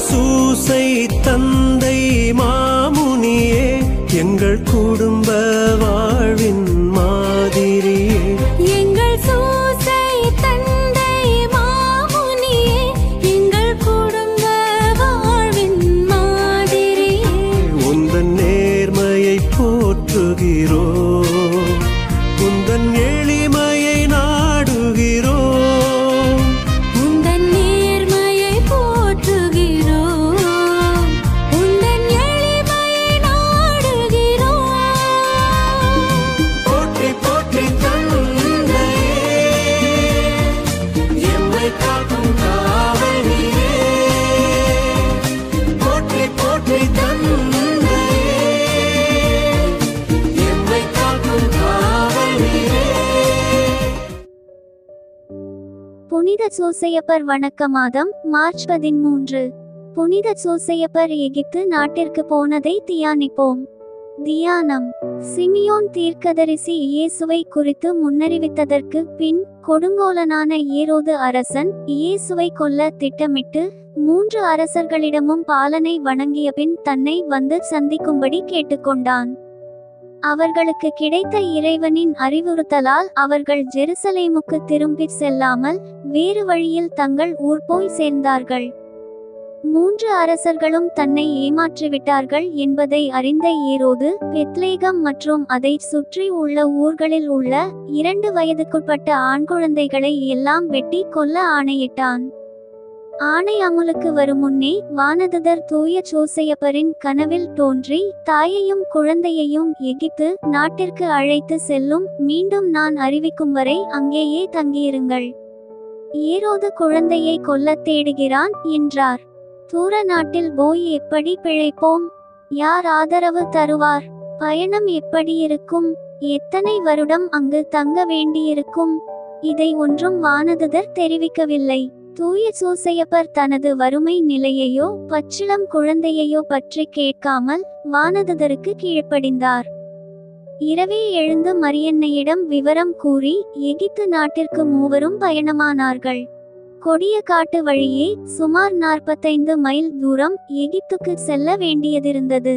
சூசை தந்தை மாமுனியே, எங்கள் குடும்ப வாழ்வின் மாதிரியே. எங்கள் சூசை தந்தை மாமுனியே, எங்கள் குடும்ப வாழ்வின் மாதிரியே. உந்தன் நேர்மையை போற்றுகிறோம், உந்தன் எளிமையை நாடுகிறோம். உந்தன் நேர்மையை போற்றுகிறோம், உந்தன் எளிமையை நாடுகிறோம். போற்றி போற்றி தந்தையே, எம்மை காக்கும் காவலியே. போற்றி போற்றி தந்தையே, எம்மை காக்கும் காவலியே. புனித சூசையப்பர் வணக்க மாதம் மார்ச் 13. புனித சூசையப்பர் எகிப்து நாட்டிற்கு போனதை தியானிப்போம். தியானம். சிமியோன் தீர்க்கதரிசி இயேசுவை குறித்து முன்னறிவித்ததற்கு பின் கொடுங்கோலனான ஏரோது அரசன் இயேசுவை கொல்ல திட்டமிட்டு 3 அரசர்களிடமும் பாலனை வணங்கிய பின் தன்னை வந்து சந்திக்கும்படி கேட்டுக்கொண்டான். அவர்களுக்கு கிடைத்த இறைவனின் அறிவுறுத்தலால் அவர்கள் ஜெருசலேமுக்கு திரும்பிச் செல்லாமல் வேறு வழியில் தங்கள் ஊர் போய் சேர்ந்தார்கள். 3 அரசர்களும் தன்னை ஏமாற்றிவிட்டார்கள் என்பதை அறிந்த ஏரோது பெத்லேகம் மற்றும் அதை சுற்றி உள்ள ஊர்களில் உள்ள 2 வயதுக்குட்பட்ட ஆண் குழந்தைகளை எல்லாம் வெட்டி கொல்ல ஆணையிட்டான். ஆணை அமுலுக்கு வரும் முன்னே வானதுதர் தூய சூசையப்பரின் கனவில் தோன்றி தாயையும் குழந்தையையும் எகிப்து நாட்டிற்கு அழைத்து செல்லும், மீண்டும் நான் அறிவிக்கும் வரை அங்கேயே தங்கியிருங்கள். ஏரோது குழந்தையை கொல்லத் தேடுகிறான் என்றார். தூர நாட்டில் போய் எப்படி பிழைப்போம்? யார் ஆதரவு தருவார்? பயணம் எப்படி இருக்கும்? எத்தனை வருடம் அங்கு தங்க வேண்டியிருக்கும்? இதை ஒன்றும் வானதுதர் தெரிவிக்கவில்லை. தூய சூசையப்பர் தனது வறுமை நிலையையோ பச்சிளம் குழந்தையையோ பற்றி கேட்காமல் வானதுதருக்கு கீழ்ப்படிந்தார். இரவே எழுந்து மரியன்னையிடம் விவரம் கூறி எகிப்து நாட்டிற்கு மூவரும் பயணமானார்கள். கொடிய காட்டு வழியே சுமார் 45 மைல் தூரம் எகிப்துக்கு செல்ல வேண்டியதிருந்தது.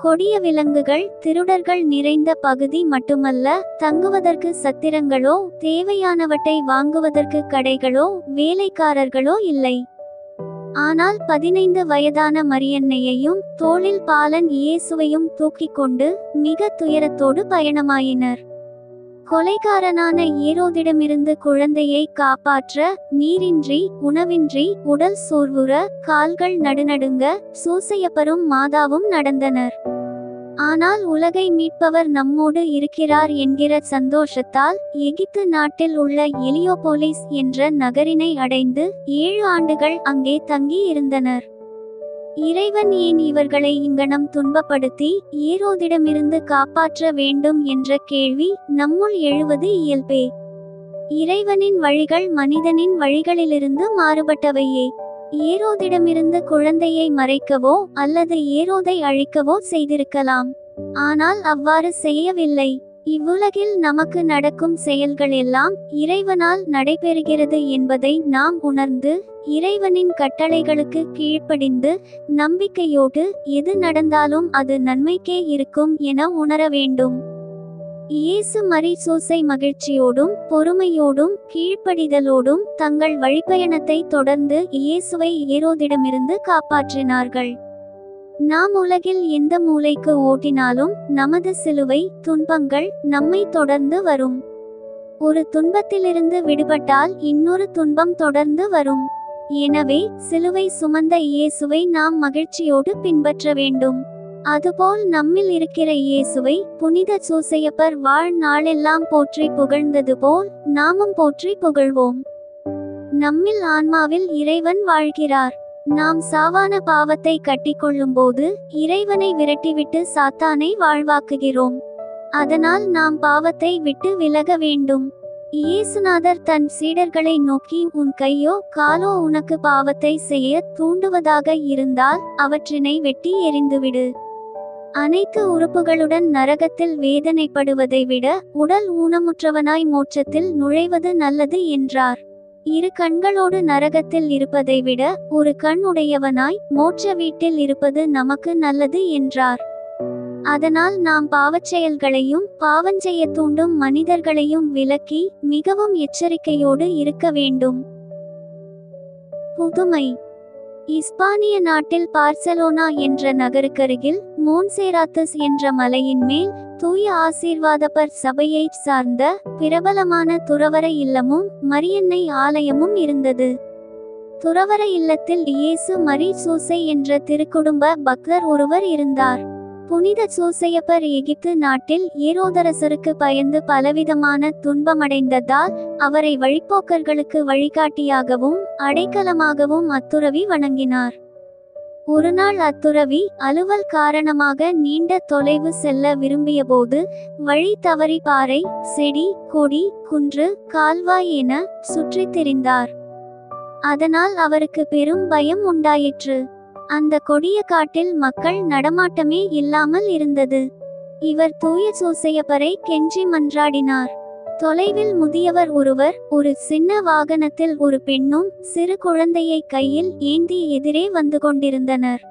கொடிய விலங்குகள், திருடர்கள் நிறைந்த பகுதி மட்டுமல்ல, தங்குவதற்கு சத்திரங்களோ தேவையானவற்றை வாங்குவதற்கு கடைகளோ வேலைக்காரர்களோ இல்லை. ஆனால் 15 வயதான மரியன்னையையும் தோளில் பாலன் இயேசுவையும் தூக்கிக் கொண்டு மிக துயரத்தோடு பயணமாயினர். கொலைகாரனான ஏரோதிடமிருந்து குழந்தையை காப்பாற்ற நீரின்றி உணவின்றி உடல் சோர்வுற கால்கள் நடுநடுங்க சூசையப்பரும் மாதாவும் நடந்தனர். ஆனால் உலகை மீட்பவர் நம்மோடு இருக்கிறார் என்கிற சந்தோஷத்தால் எகிப்து நாட்டில் உள்ள எலியோபோலிஸ் என்ற நகரினை அடைந்து 7 ஆண்டுகள் அங்கே தங்கி இருந்தனர். இறைவன் ஏன் இவர்களை இங்கனம் துன்பப்படுத்தி ஏரோதிடமிருந்து காப்பாற்ற வேண்டும் என்ற கேள்வி நம்முள் எழுவது இயல்பே. இறைவனின் வழிகள் மனிதனின் வழிகளிலிருந்து மாறுபட்டவையே. ஏரோதிடமிருந்து குழந்தையை மறைக்கவோ அல்லது ஏரோதை அழிக்கவோ செய்திருக்கலாம். ஆனால் அவ்வாறு செய்யவில்லை. இவ்வுலகில் நமக்கு நடக்கும் செயல்கள் எல்லாம் இறைவனால் நடைபெறுகிறது என்பதை நாம் உணர்ந்து இறைவனின் கட்டளைகளுக்கு கீழ்ப்படிந்து நம்பிக்கையோடு எது நடந்தாலும் அது நன்மைக்கே இருக்கும் என உணர வேண்டும். இயேசு மரி சூசை மகிழ்ச்சியோடும் பொறுமையோடும் கீழ்ப்படிதலோடும் தங்கள் வழிப்பயணத்தை தொடர்ந்து இயேசுவை ஏரோதிடமிருந்து காப்பாற்றினார்கள். நாம் உலகில் எந்த மூலைக்கு ஓட்டினாலும் நமது சிலுவை துன்பங்கள் நம்மை தொடர்ந்து வரும். ஒரு துன்பத்திலிருந்து விடுபட்டால் இன்னொரு துன்பம் தொடர்ந்து வரும். எனவே சிலுவை சுமந்த இயேசுவை நாம் மகிழ்ச்சியோடு பின்பற்ற வேண்டும். அதுபோல் நம்மில் இருக்கிற இயேசுவை புனித சூசையப்பர் வாழ்நாளெல்லாம் போற்றி புகழ்ந்தது போல் நாமும் போற்றி புகழ்வோம். நம்மில் ஆன்மாவில் இறைவன் வாழ்கிறார். நாம் சாவான பாவத்தை கட்டிக்கொள்ளும் போது இறைவனை விரட்டிவிட்டு சாத்தானை வாழ்வாக்குகிறோம். அதனால் நாம் பாவத்தை விட்டு விலக வேண்டும். இயேசுநாதர் தன் சீடர்களை நோக்கி, உன் கையோ காலோ உனக்கு பாவத்தை செய்ய தூண்டுவதாக இருந்தால் அவற்றினை வெட்டி எறிந்துவிடு. அனைத்து உறுப்புகளுடன் நரகத்தில் வேதனைப்படுவதை விட உடல் ஊனமுற்றவனாய் மோட்சத்தில் நுழைவது நல்லது என்றார். இரு கண்களோடு நரகத்தில் இருப்பதை விட ஒரு கண் உடையவனாய் மோட்ச வீட்டில் இருப்பது நமக்கு நல்லது என்றார். அதனால் நாம் பாவச்செயல்களையும் பாவஞ்செய்ய தூண்டும் மனிதர்களையும் விலக்கி மிகவும் எச்சரிக்கையோடு இருக்க வேண்டும். புதுமை. இஸ்பானிய நாட்டில் பார்சலோனா என்ற நகருக்கருகில் மோன்சேராத்தஸ் என்ற மலையின் மேல் தூய ஆசீர்வாதப்பர் சபையைச் சார்ந்த பிரபலமான துறவற இல்லமும் மரியன்னை ஆலயமும் இருந்தது. துறவற இல்லத்தில் இயேசு மரி சூசை என்ற திருக்குடும்ப பக்தர் ஒருவர் இருந்தார். புனித சூசையப்பர் எகிப்து நாட்டில் ஏரோதரசருக்கு பயந்து பலவிதமான துன்பமடைந்ததால் அவரை வழிப்போக்கர்களுக்கு வழிகாட்டியாகவும் அடைக்கலமாகவும் அத்துறவி வணங்கினார். ஒருநாள் அத்துறவி அலுவல் காரணமாக நீண்ட தொலைவு செல்ல விரும்பியபோது வழி தவறி பாறை, செடி, கொடி, குன்று, கால்வாய் என சுற்றித் திரிந்தார். அதனால் அவருக்கு பெரும் பயம் உண்டாயிற்று. அந்த கொடிய காட்டில் மக்கள் நடமாட்டமே இல்லாமல் இருந்தது. இவர் தூய சூசையப்பரை கெஞ்சி மன்றாடினார். தொலைவில் முதியவர் ஒருவர் ஒரு சின்ன வாகனத்தில் ஒரு பெண்ணும் சிறு குழந்தையை கையில் ஏந்தி எதிரே வந்து கொண்டிருந்தனர்.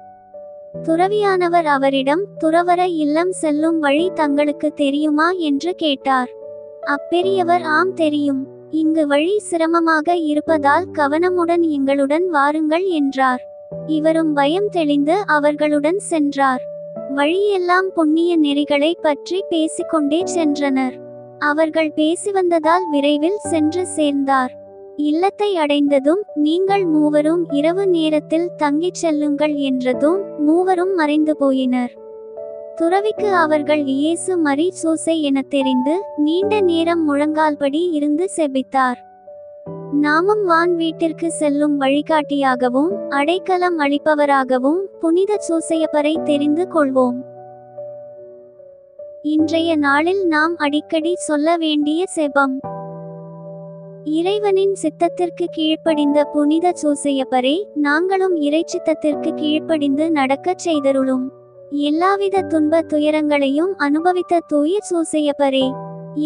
துறவியானவர் அவரிடம் துறவற இல்லம் செல்லும் வழி தங்களுக்கு தெரியுமா என்று கேட்டார். அப்பெரியவர் ஆம் தெரியும், இங்கு வழி சிரமமாக இருப்பதால் கவனமுடன் எங்களுடன் வாருங்கள் என்றார். இவரும் பயம் தெளிந்து அவர்களுடன் சென்றார். வழியெல்லாம் புண்ணிய நெறிகளை பற்றி பேசிக்கொண்டே சென்றனர். அவர்கள் பேசி வந்ததால் விரைவில் சென்று சேர்ந்தார். இல்லத்தை அடைந்ததும் நீங்கள் மூவரும் இரவு நேரத்தில் தங்கிச் செல்லுங்கள் என்றதும் மூவரும் மறைந்து போயினர். துறவிக்கு அவர்கள் இயேசு மரி சூசை என தெரிந்து நீண்ட நேரம் முழங்கால்படி இருந்து செபித்தார். நாமும் வான் வீட்டிற்கு செல்லும் வழிகாட்டியாகவும் அடைக்கலம் அளிப்பவராகவும் புனித சூசையப்பரை தெரிந்து கொள்வோம். இன்றைய நாளில் நாம் அடிக்கடி சொல்ல வேண்டிய செபம். இறைவனின் சித்தத்திற்கு கீழ்ப்படிந்த புனித சூசையப்பரே, நாங்களும் இறைச்சித்தத்திற்கு கீழ்ப்படிந்து நடக்கச் செய்தருளும். எல்லாவித துன்ப துயரங்களையும் அனுபவித்த தூய சூசையப்பரே,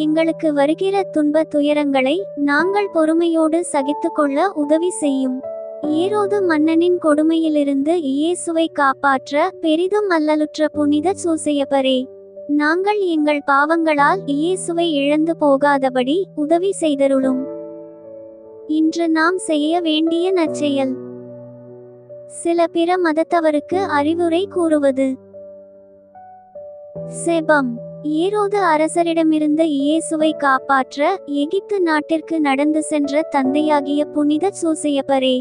எங்களுக்கு வருகிற துன்ப துயரங்களை நாங்கள் பொறுமையோடு சகித்து கொள்ள உதவி செய்யும். ஏரோது மன்னனின் கொடுமையிலிருந்து இயேசுவை காப்பாற்ற பெரிதும் அல்லலுற்ற புனித சூசையப்பரே, நாங்கள் எங்கள் பாவங்களால் இயேசுவை இழந்து போகாதபடி உதவி செய்தருளும். இன்று நாம் செய்ய வேண்டிய நற்செயல். சில பிற மதத்தவருக்கு அறிவுரை கூறுவது. செபம். ஏரோது அரசரிடமிருந்து இயேசுவை காப்பாற்ற எகிப்து நாட்டிற்கு நடந்து சென்ற தந்தையாகிய புனித சூசையப்பரே,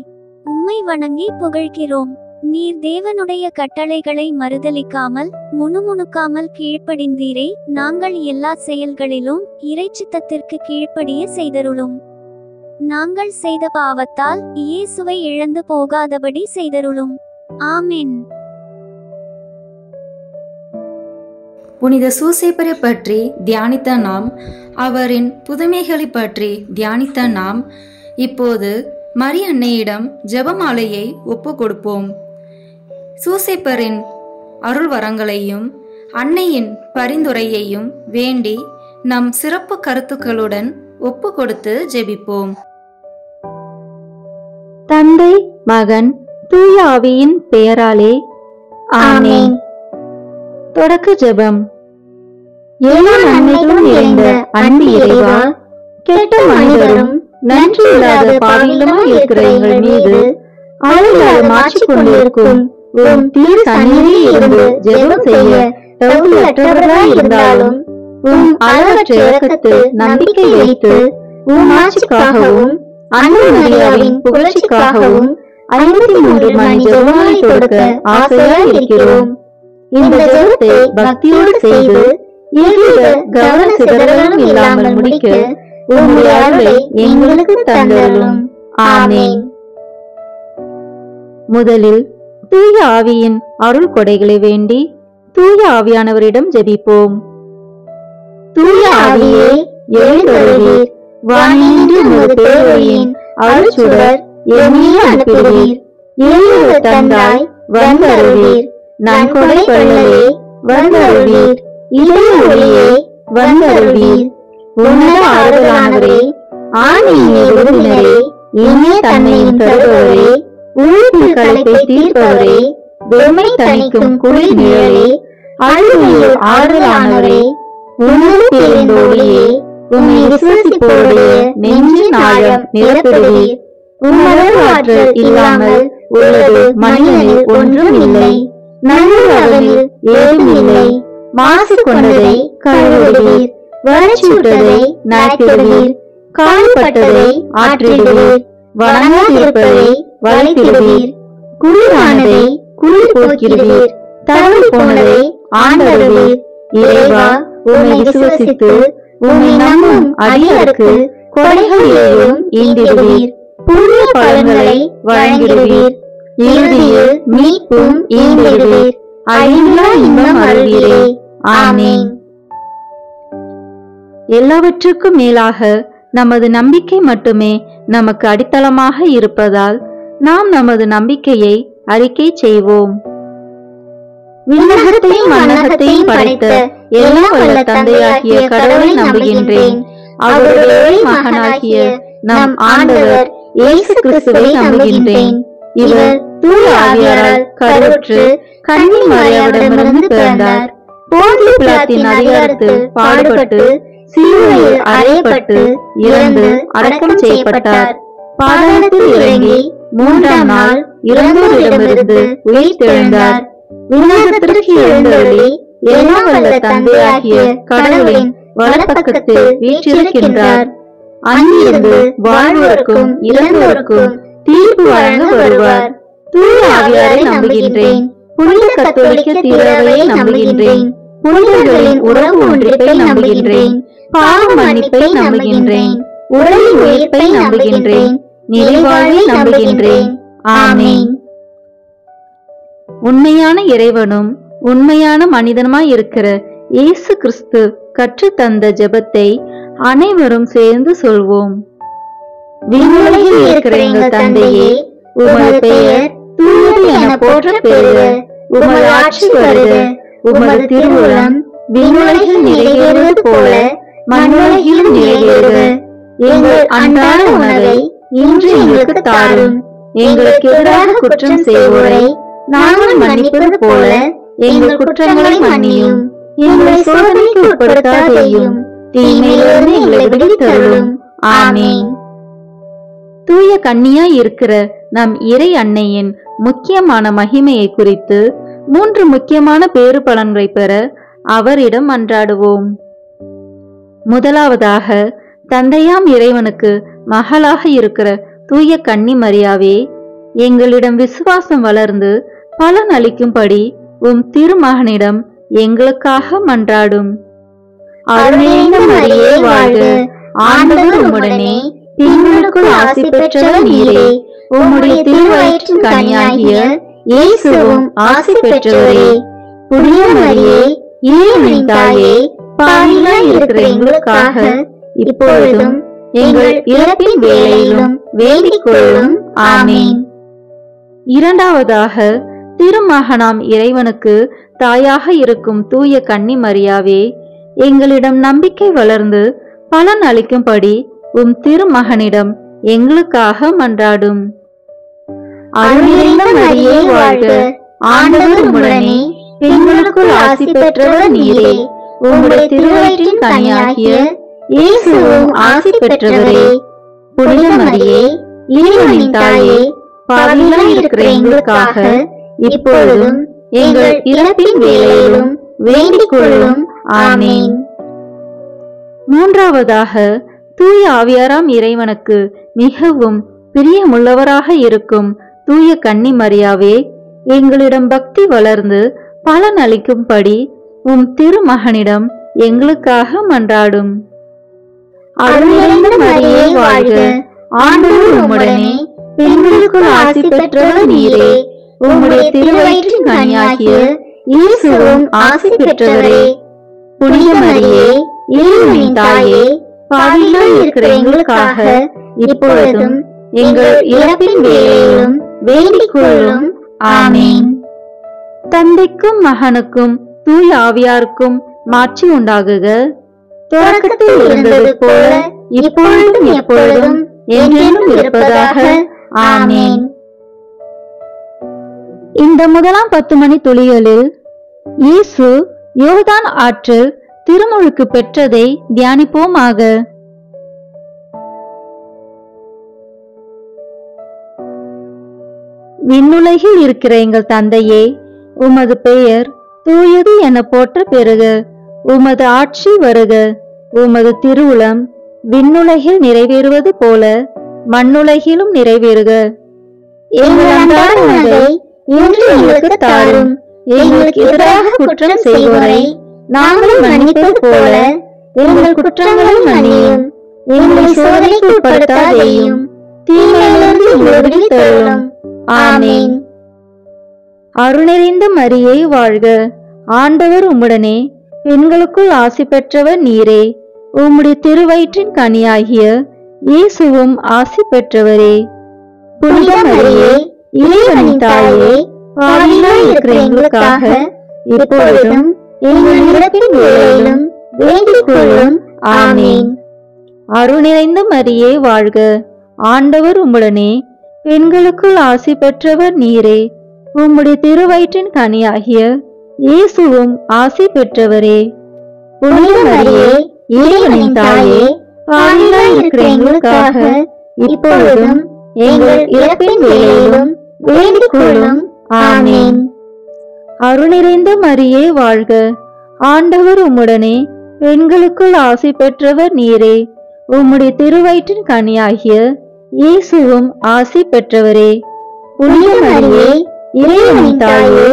உம்மை வணங்கி புகழ்கிறோம். நீர் தேவனுடைய கட்டளைகளை மறுதலிக்காமல் முணுமுணுக்காமல் கீழ்ப்படிந்தீரே, நாங்கள் எல்லா செயல்களிலும் இறைச்சித்தத்திற்கு கீழ்ப்படிய செய்தருளும். நாங்கள் செய்த பாவத்தால் இயேசுவை இழந்து போகாதபடி செய்தருளும். ஆமென். புனித சூசையப்பரை பற்றி தியானித்த நாம், அவரின் புதுமைகளை பற்றி தியானித்த நாம், இப்போது மரி அன்னையிடம் ஜெபமாலையை ஒப்பு கொடுப்போம். சூசையப்பரின் அருள் வரங்களையும் அன்னையின் பரிந்துரையையும் வேண்டி நம் சிறப்பு கருத்துக்களுடன் ஒப்பு கொடுத்து ஜெபிப்போம். தந்தை, மகன், தூய ஆவியின் பெயராலே ஆமென். தொடக்க ஜெபம். எல்லா நன்மைகளும் நிறைந்த அன்பு இறைவா, கெட்ட மனிதரும் நன்றி இல்லாத பாவிகளுமாய் இருக்கிற எங்கள் மீது அளவில்லாத மாற்றிக் கொண்டிருக்கும் உம் தீர் சந்நிதியில் இருந்து ஜெபம் செய்ய தகுதியற்றவர்களாய் இருந்தாலும் உம் அளவற்ற இரக்கத்தில் நம்பிக்கை வைத்து உம் ஆட்சிக்காகவும் அன்னை மரியாவின் புகழ்ச்சிக்காகவும் 53 மணி ஜெபமாலை தொடுக்க ஆசையாய் இருக்கிறோம். இந்த ஜெபத்தை பக்தியோடு செய்து எவ்வித கவன சிதறலும் இல்லாமல் முடிக்க உம்முடைய அருளை எங்களுக்கு தந்தருளும். ஆமென். முதலில் தூய ஆவியின் அருள் கொடைகளை வேண்டி தூய ஆவியானவரிடம் ஜெபிப்போம். தூய ஆவியே, எழுந்தருளீர். வானின்று உமது பேரொளியின் அருள்சுடர் எம்மீது அனுப்புகிறீர். எழுந்த தந்தாய் வந்தருளீர். நன்கொடை வள்ளலே வந்தருளீர். இதய ஒளியே வந்தருளீர். உன்னத ஆறுதலானவரே, ஆணையின் விருந்தினரே இனிய தன்மையின் தருபவரே, உழைப்பில் களைப்பை தீர்ப்பவரே, வெம்மை தணிக்கும் குளிர் நிழலே, அழுகையில் ஆறுதலானவரே, உன்னது பேரின் ஒளியே, உம்மை விசுவாசிப்போருடைய நெஞ்சின் ஆழம் நிரப்பிடுவீர். உம்மளவு ஆற்றல் இல்லாமல் உள்ளது மனிதனில் ஒன்றும் இல்லை. நல்லுறவில் ஏதும் இல்லை. மாசு கொண்டதை கழுவிடுவீர், வறட்சியுட்டதை நனைத்திடுவீர், காயப்பட்டதை ஆற்றிடுவீர், வணங்காதிருப்பதை வளைத்திடுவீர், குளிரானதை குளிர் போக்கிடுவீர், தவறு போனதை ஆண்டருவீர். இறைவா, உம்மை விசுவசித்து உம்மை நம்பும் அடியாருக்கு கொடைகளையும் ஈந்திடுவீர், புண்ணிய பலன்களை வழங்கிடுவீர், இறுதியில் மீட்பும் ஈந்திடுவீர், அழிவில்லா இன்பம் அருள்வீரே. ஆமென். எல்லாவற்றுக்கும் மேலாக நமது நம்பிக்கை மட்டுமே நமக்கு அடித்தளமாக இருப்பதால் நாம் நமது நம்பிக்கையை அறிக்கை செய்வோம். விண்ணகத்தையும் மண்ணகத்தையும் படைத்த எல்லாம் வல்ல தந்தையாகிய கடவுளை நம்புகின்றேன். அவருடைய ஒரே மகனாகிய நம் ஆண்டவர் இயேசு கிறிஸ்துவை நம்புகின்றேன். இவர் தூய ஆவியாரால் கருவுற்று கன்னி மரியாவிடமிருந்து பிறந்தார். போந்திய பிலாத்தின் அதிகாரத்தில் பாடுபட்டு சிலுவையில் அறையப்பட்டு இறந்து அடக்கம் செய்யப்பட்டார். பாதாளத்தில் இறங்கி மூன்றாம் நாள் இறந்தோரிடமிருந்து உயிர் தெழுந்தார். விண்ணகத்திற்கு எழுந்தருளி எல்லாம் வல்ல தந்தையாகிய கடவுளின் வலப்பக்கத்தில் வீற்றிருக்கின்றார். அங்கிருந்து வாழ்வோருக்கும் இறந்தோருக்கும் தீர்ப்பு வழங்க வருவார். தூய ஆவியாரை நம்புகின்றேன். புனித கத்தோலிக்க திருவையை நம்புகின்றேன். புனிதர்களின் உறவு ஒன்றிப்பை நம்புகின்றேன். பாவ மன்னிப்பை நம்புகின்றேன். உடலின் உயிர்ப்பை நம்புகின்றேன். நிறைவாழ்வை நம்புகின்றேன். ஆமென். உண்மையான இறைவனும் உண்மையான மனிதனுமாய் இருக்கிற இயேசு கிறிஸ்து கற்றுத்தந்த ஜெபத்தை அனைவரும் சேர்ந்து சொல்வோம். விண்ணுலகில் இருக்கிற எங்கள் தந்தையே, உமது பெயர் தூயது என போற்ற பெறுக. உமது ஆட்சி வருக. உமது திருவுளம் விண்ணுலகில் நிறைவேறுவது போல மண்ணுலகிலும் நிறைவேறுக. எங்கள் அன்றாட உணவை இன்று எங்களுக்கு தாரும். எங்களுக்கு எதிராக குற்றம் செய்வோரை நாங்கள் மன்னிப்பது போல எங்கள் குற்றங்களை மன்னியும். எங்களை சோதனைக்கு உட்படுத்தாதேயும், தீமையிலிருந்து எங்களை விடுவித்தருளும். ஆமென். தூய கன்னியாய் இருக்கிற நம் இறை அன்னையின் முக்கியமான மகிமையை குறித்து 3 முக்கியமான பேறு பலன்களை பெற அவரிடம் மன்றாடுவோம். முதலாவதாக, தந்தையாம் இறைவனுக்கு மகளாக இருக்கிற தூய கன்னி மரியாவே, எங்களிடம் விசுவாசம் வளர்ந்து பலன் அளிக்கும்படி உம் திருமகனிடம் எங்களுக்காக மன்றாடும். அருள்நிறைந்த மரியே வாழ்க. ஆண்டவர் உம்முடனே, பெண்களுக்குள் ஆசி பெற்றவர் நீரே. உம்முடைய திருவயிற்றின் கனியாகிய இயேசுவும் ஆசி பெற்றவரே. புனித மரியே, இறைவனின் தாயே, பாவிகளாய் இருக்கிற எங்களுக்காக இப்பொழுதும் எங்கள் இறப்பின் வேளையிலும் வேண்டிக் கொள்ளும். ஆமென். இரண்டாவதாக, திருமகனாம் இறைவனுக்கு தாயாக இருக்கும் தூய கன்னி மரியாவே, எங்களிடம் நம்பிக்கை வளர்ந்து பலன் அளிக்கும்படி உம் திருமகனிடம் எங்களுக்காக மன்றாடும். அருள்நிறைந்த மரியே வாழ்க. ஆண்டவர் உம்முடனே, பெண்களுக்குள் ஆசி பெற்றவர் நீரே. உம்முடைய திருவயிற்றின் கனியாகிய இயேசுவும் ஆசி பெற்றவரே. புனித மரியே, இறைவனின் தாயே, பாவிகளாய் இருக்கிற எங்களுக்காக இப்பொழுதும் எங்கள் இறப்பின் வேளையிலும் வேண்டிக் கொள்ளும். ஆமென். மூன்றாவதாக, தூய ஆவியாராம் இறைவனுக்கு மிகவும் பிரியமுள்ளவராக இருக்கும் தூய கன்னி மரியாவே, எங்களிடம் பக்தி வளர்ந்து பலன் அளிக்கும்படி உம் திருமகனிடம் எங்களுக்காக மன்றாடும். அருள்நிறைந்த மரியே வாழ்க. ஆண்டவர் உம்முடனே, பெண்களுக்குள் ஆசி பெற்றவர் நீரே. உம்முடைய திருவயிற்றின் கனியாகிய இயேசுவும் ஆசி பெற்றவரே. புனித மரியே, இறைவனின் தாயே, பாவிகளாய் இருக்கிற எங்களுக்காக இப்பொழுதும் எங்கள் இறப்பின் வேளையிலும் வேண்டிக் கொள்ளும். ஆமென். தந்தைக்கும் மகனுக்கும் தூய ஆவியாருக்கும் மாட்சி உண்டாகுக. தொடக்கத்தில் இருந்தது போல இப்பொழுதும் எப்பொழுதும் என்றென்றும் இருப்பதாக. ஆமென். இந்த முதலாம் 10 மணி துளிகளில் இயேசு யோர்தான் ஆற்றில் திருமுழுக்கு பெற்றதை தியானிப்போமாக. விண்ணுலகில் இருக்கிற எங்கள் தந்தையே, உமது பெயர் தூயது என போற்ற பெறுக. உமது ஆட்சி வருக. உமது திருவுளம் விண்ணுலகில் நிறைவேறுவது போல மண்ணுலகிலும் நிறைவேறுக. எங்கள் அன்றாட உணவை இன்று எங்களுக்கு தாரும். எங்களுக்கு எதிராக குற்றம் செய்வோரை நாங்கள் மன்னிப்பது போல எங்கள் குற்றங்களை மன்னியும். எங்களை சோதனைக்கு உட்படுத்தாதேயும், தீமையிலிருந்து எங்களை விடுவித்தருளும். ஆமென். அருள் நிறைந்த மரியே வாழ்க. ஆண்டவர் உம்முடனே, பெண்களுக்குள் ஆசி பெற்றவர் நீரே. உம்முடைய திருவயிற்றின் கனியாகிய இயேசுவும் ஆசி பெற்றவரே. புனித மரியே, இறைவனின் தாயே, பாவிகளாய் இருக்கிற எங்களுக்காக இப்பொழுதும் எங்கள் இறப்பின் வேளையிலும் வேண்டிக் கொள்ளும். ஆமென். அருள் நிறைந்த மரியே வாழ்க. ஆண்டவர் உம்முடனே, பெண்களுக்குள் ஆசி பெற்றவர் நீரே. உம்முடைய திருவயிற்றின் கனியாகிய இயேசுவும் ஆசி பெற்றவரே. புனித மரியே, இறைவனின் தாயே, பாவிகளாய் இருக்கிற எங்களுக்காக இப்பொழுதும் எங்கள் இறப்பின் வேளையிலும் வேண்டிக் கொள்ளும். ஆமென். அருள் நிறைந்த மரியே வாழ்க. ஆண்டவர் உம்முடனே, பெண்களுக்குள் ஆசி பெற்றவர் நீரே. உம்முடைய திருவயிற்றின் கனியாகிய இயேசுவும் ஆசி பெற்றவரே. புனித மரியே, இறைவனின் தாயே,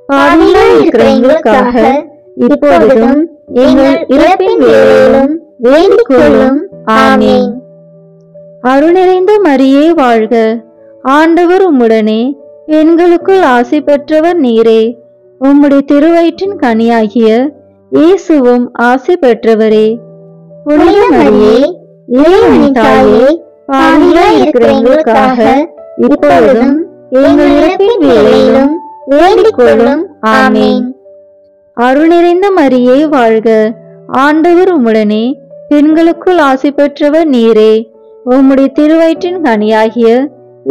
பாவிகளாய் இருக்கிற எங்களுக்காக இப்பொழுதும் எங்கள் இறப்பின் வேளையிலும் வேண்டிக் கொள்ளும். ஆமென். அருள் நிறைந்த மரியே வாழ்க. ஆண்டவர் உம்முடனே, பெண்களுக்குள் ஆசி பெற்றவர் நீரே. உம்முடைய திருவயிற்றின் கனியாகிய இயேசுவும் ஆசி பெற்றவரே. புனித மரியே, இறைவனின் தாயே, பாவிகளாய் இருக்கிற எங்களுக்காக இப்பொழுதும் எங்கள் இறப்பின் வேளையிலும் வேண்டிக் கொள்ளும். ஆமென். அருள் நிறைந்த மரியே வாழ்க. ஆண்டவர் உம்முடனே, பெண்களுக்குள் ஆசி பெற்றவர் நீரே. உம்முடைய திருவயிற்றின் கனியாகிய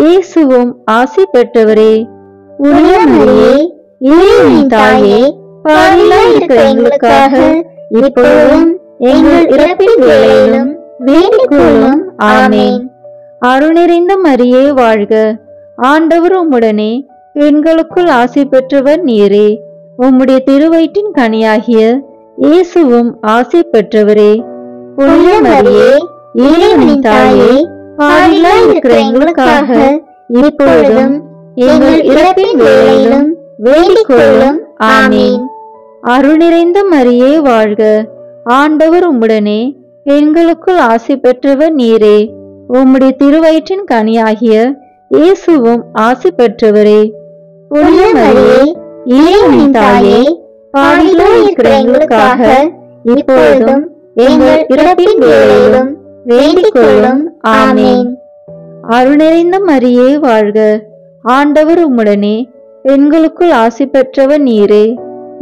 இயேசுவும் ஆசி பெற்றவரே. புனித மரியே, இறைவனின் தாயே, பாவிகளாய் இருக்கிற எங்களுக்காக இப்பொழுதும் எங்கள் இறப்பின் வேளையிலும் வேண்டிக் கொள்ளும். ஆமென். அருள் நிறைந்த மரியே வாழ்க. ஆண்டவர் உம்முடனே, பெண்களுக்குள் ஆசி பெற்றவர் நீரே. உம்முடைய திருவயிற்றின் கனியாகிய இயேசுவும் ஆசி பெற்றவரே. புனித மரியே, இறைவனின் தாயே, பாவிகளாய் இருக்கிற எங்களுக்காக இப்பொழுதும் எங்கள் இறப்பின் வேளையிலும் வேண்டிக் கொள்ளும். ஆமென். அருள் நிறைந்த மரியே வாழ்க. ஆண்டவர் உம்முடனே, பெண்களுக்குள் ஆசி பெற்றவர் நீரே. உம்முடைய திருவயிற்றின் கனியாகிய இயேசுவும் ஆசி பெற்றவரே. புனித மரியே, இறைவனின் தாயே, பாவிகளாய் இருக்கிற எங்களுக்காக இப்பொழுதும் எங்கள் இறப்பின் வேளையிலும் வேண்டிக் கொள்ளும். ஆமென். அருள் நிறைந்த மரியே வாழ்க. ஆண்டவர் உம்முடனே, பெண்களுக்குள் ஆசி பெற்றவர் நீரே.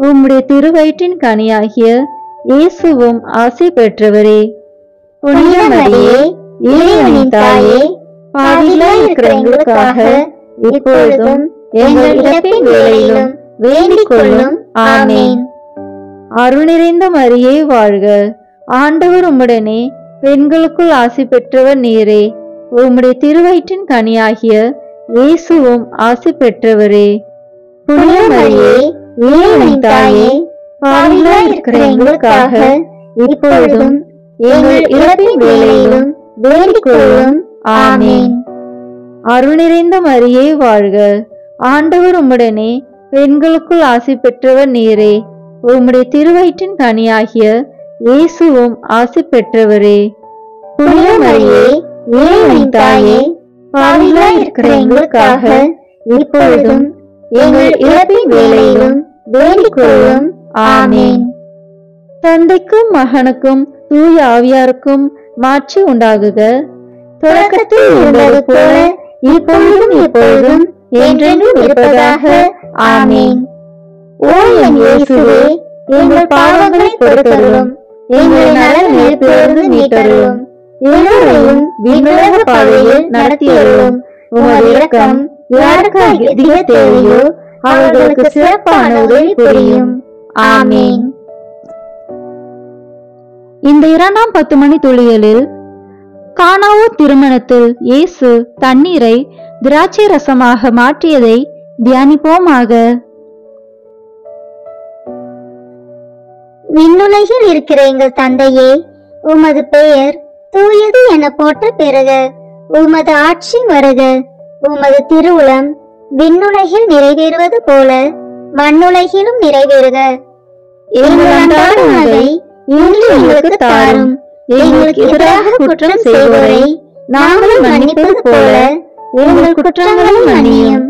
உம்முடைய திருவயிற்றின் கனியாகிய இயேசுவும் ஆசி பெற்றவரே. புனித மரியே, இறைவனின் தாயே, பாவிகளாய் இருக்கிற எங்களுக்காக இப்பொழுதும் எங்கள் இறப்பின் வேளையிலும் வேண்டிக் கொள்ளும். ஆமென். அருள் நிறைந்த மரியே வாழ்க. ஆண்டவர் உம்முடனே, பெண்களுக்குள் ஆசி பெற்றவர் நீரே. உம்முடைய திருவயிற்றின் கனியாகிய இயேசுவும் ஆசி பெற்றவரே. புனித மரியே, இறைவனின் தாயே, பாவிகளாய் இருக்கிற எங்களுக்காக இப்பொழுதும் எங்கள் இறப்பின் வேளையிலும் வேண்டிக் கொள்ளும். ஆமென். அருள் நிறைந்த மரியே வாழ்க. ஆண்டவர் உம்முடனே, பெண்களுக்குள் ஆசி பெற்றவர் நீரே. உம்முடைய திருவயிற்றின் கனியாகிய இயேசுவும் ஆசி பெற்றவரே. புனித மரியே, இறைவனின் தாயே, பாவிகளாய் இருக்கிற எங்களுக்காக இப்பொழுதும் எங்கள் இறப்பின் வேளையிலும் வேண்டிக் கொள்ளும். ஆமென். தந்தைக்கும் மகனுக்கும் தூய ஆவியாருக்கும் மாட்சி உண்டாகுக. தொடக்கத்தில் இருந்தது போல இப்பொழுதும் எப்பொழுதும் என்றென்றும் இருப்பதாக. ஆமென். ஓ என் இயேசுவே, எங்கள் பாவங்களை பொறுத்தருளும். எங்களை நரக நெருப்பிலிருந்து மீட்டருளும். எல்லோரையும் விண்ணுலக பாதையில் நடத்தியருளும். உமது இரக்கம் யாருக்கு அதிக தேவையோ அவர்களுக்கு சிறப்பான உதவி புரியும். ஆமீன். இந்த 2ஆம் 10 மணி துளிகளில் கானாவூ திருமணத்தில் இயேசு தண்ணீரை திராட்சை ரசமாக மாற்றியதை தியானிப்போமாக. விண்ணுலகில் இருக்கிற எங்கள் தந்தையே, உமது பெயர் தூயது என போற்ற பெறுக. உமது ஆட்சி வருக. உமது திருவுளம் விண்ணுலகில் நிறைவேறுவது போல மண்ணுலகிலும் நிறைவேறுக. எங்கள் அன்றாட உணவை இன்று எங்களுக்கு தாரும். எங்களுக்கு எதிராக குற்றம் செய்வோரை நாங்கள் மன்னிப்பது போல எங்கள் குற்றங்களை மன்னியும்.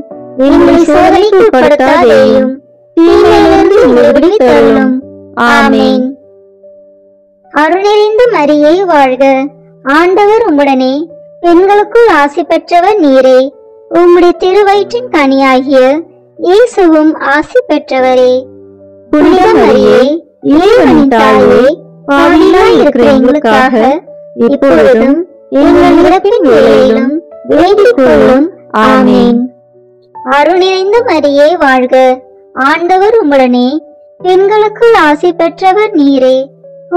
எங்களை சோதனைக்கு உட்படுத்தாதேயும், தீமையிலிருந்து எங்களை விடுவித்தருளும். ஆமீன். அருள் நிறைந்த மரியே வாழ்க. ஆண்டவர் உம்முடனே, பெண்களுக்குள் ஆசி பெற்றவர் நீரே. உம்முடைய திருவயிற்றின் கனியாகிய இயேசுவும் ஆசி பெற்றவரே. புனித மரியே, இறைவனின் தாயே, பாவிகளாய் இருக்கிற எங்களுக்காக இப்பொழுதும் எங்கள் இறப்பின் வேளையிலும் வேண்டிக் கொள்ளும். ஆமீன். அருள் நிறைந்த மரியே வாழ்க. ஆண்டவர் உம்முடனே, பெண்களுக்குள் ஆசி பெற்றவர் நீரே.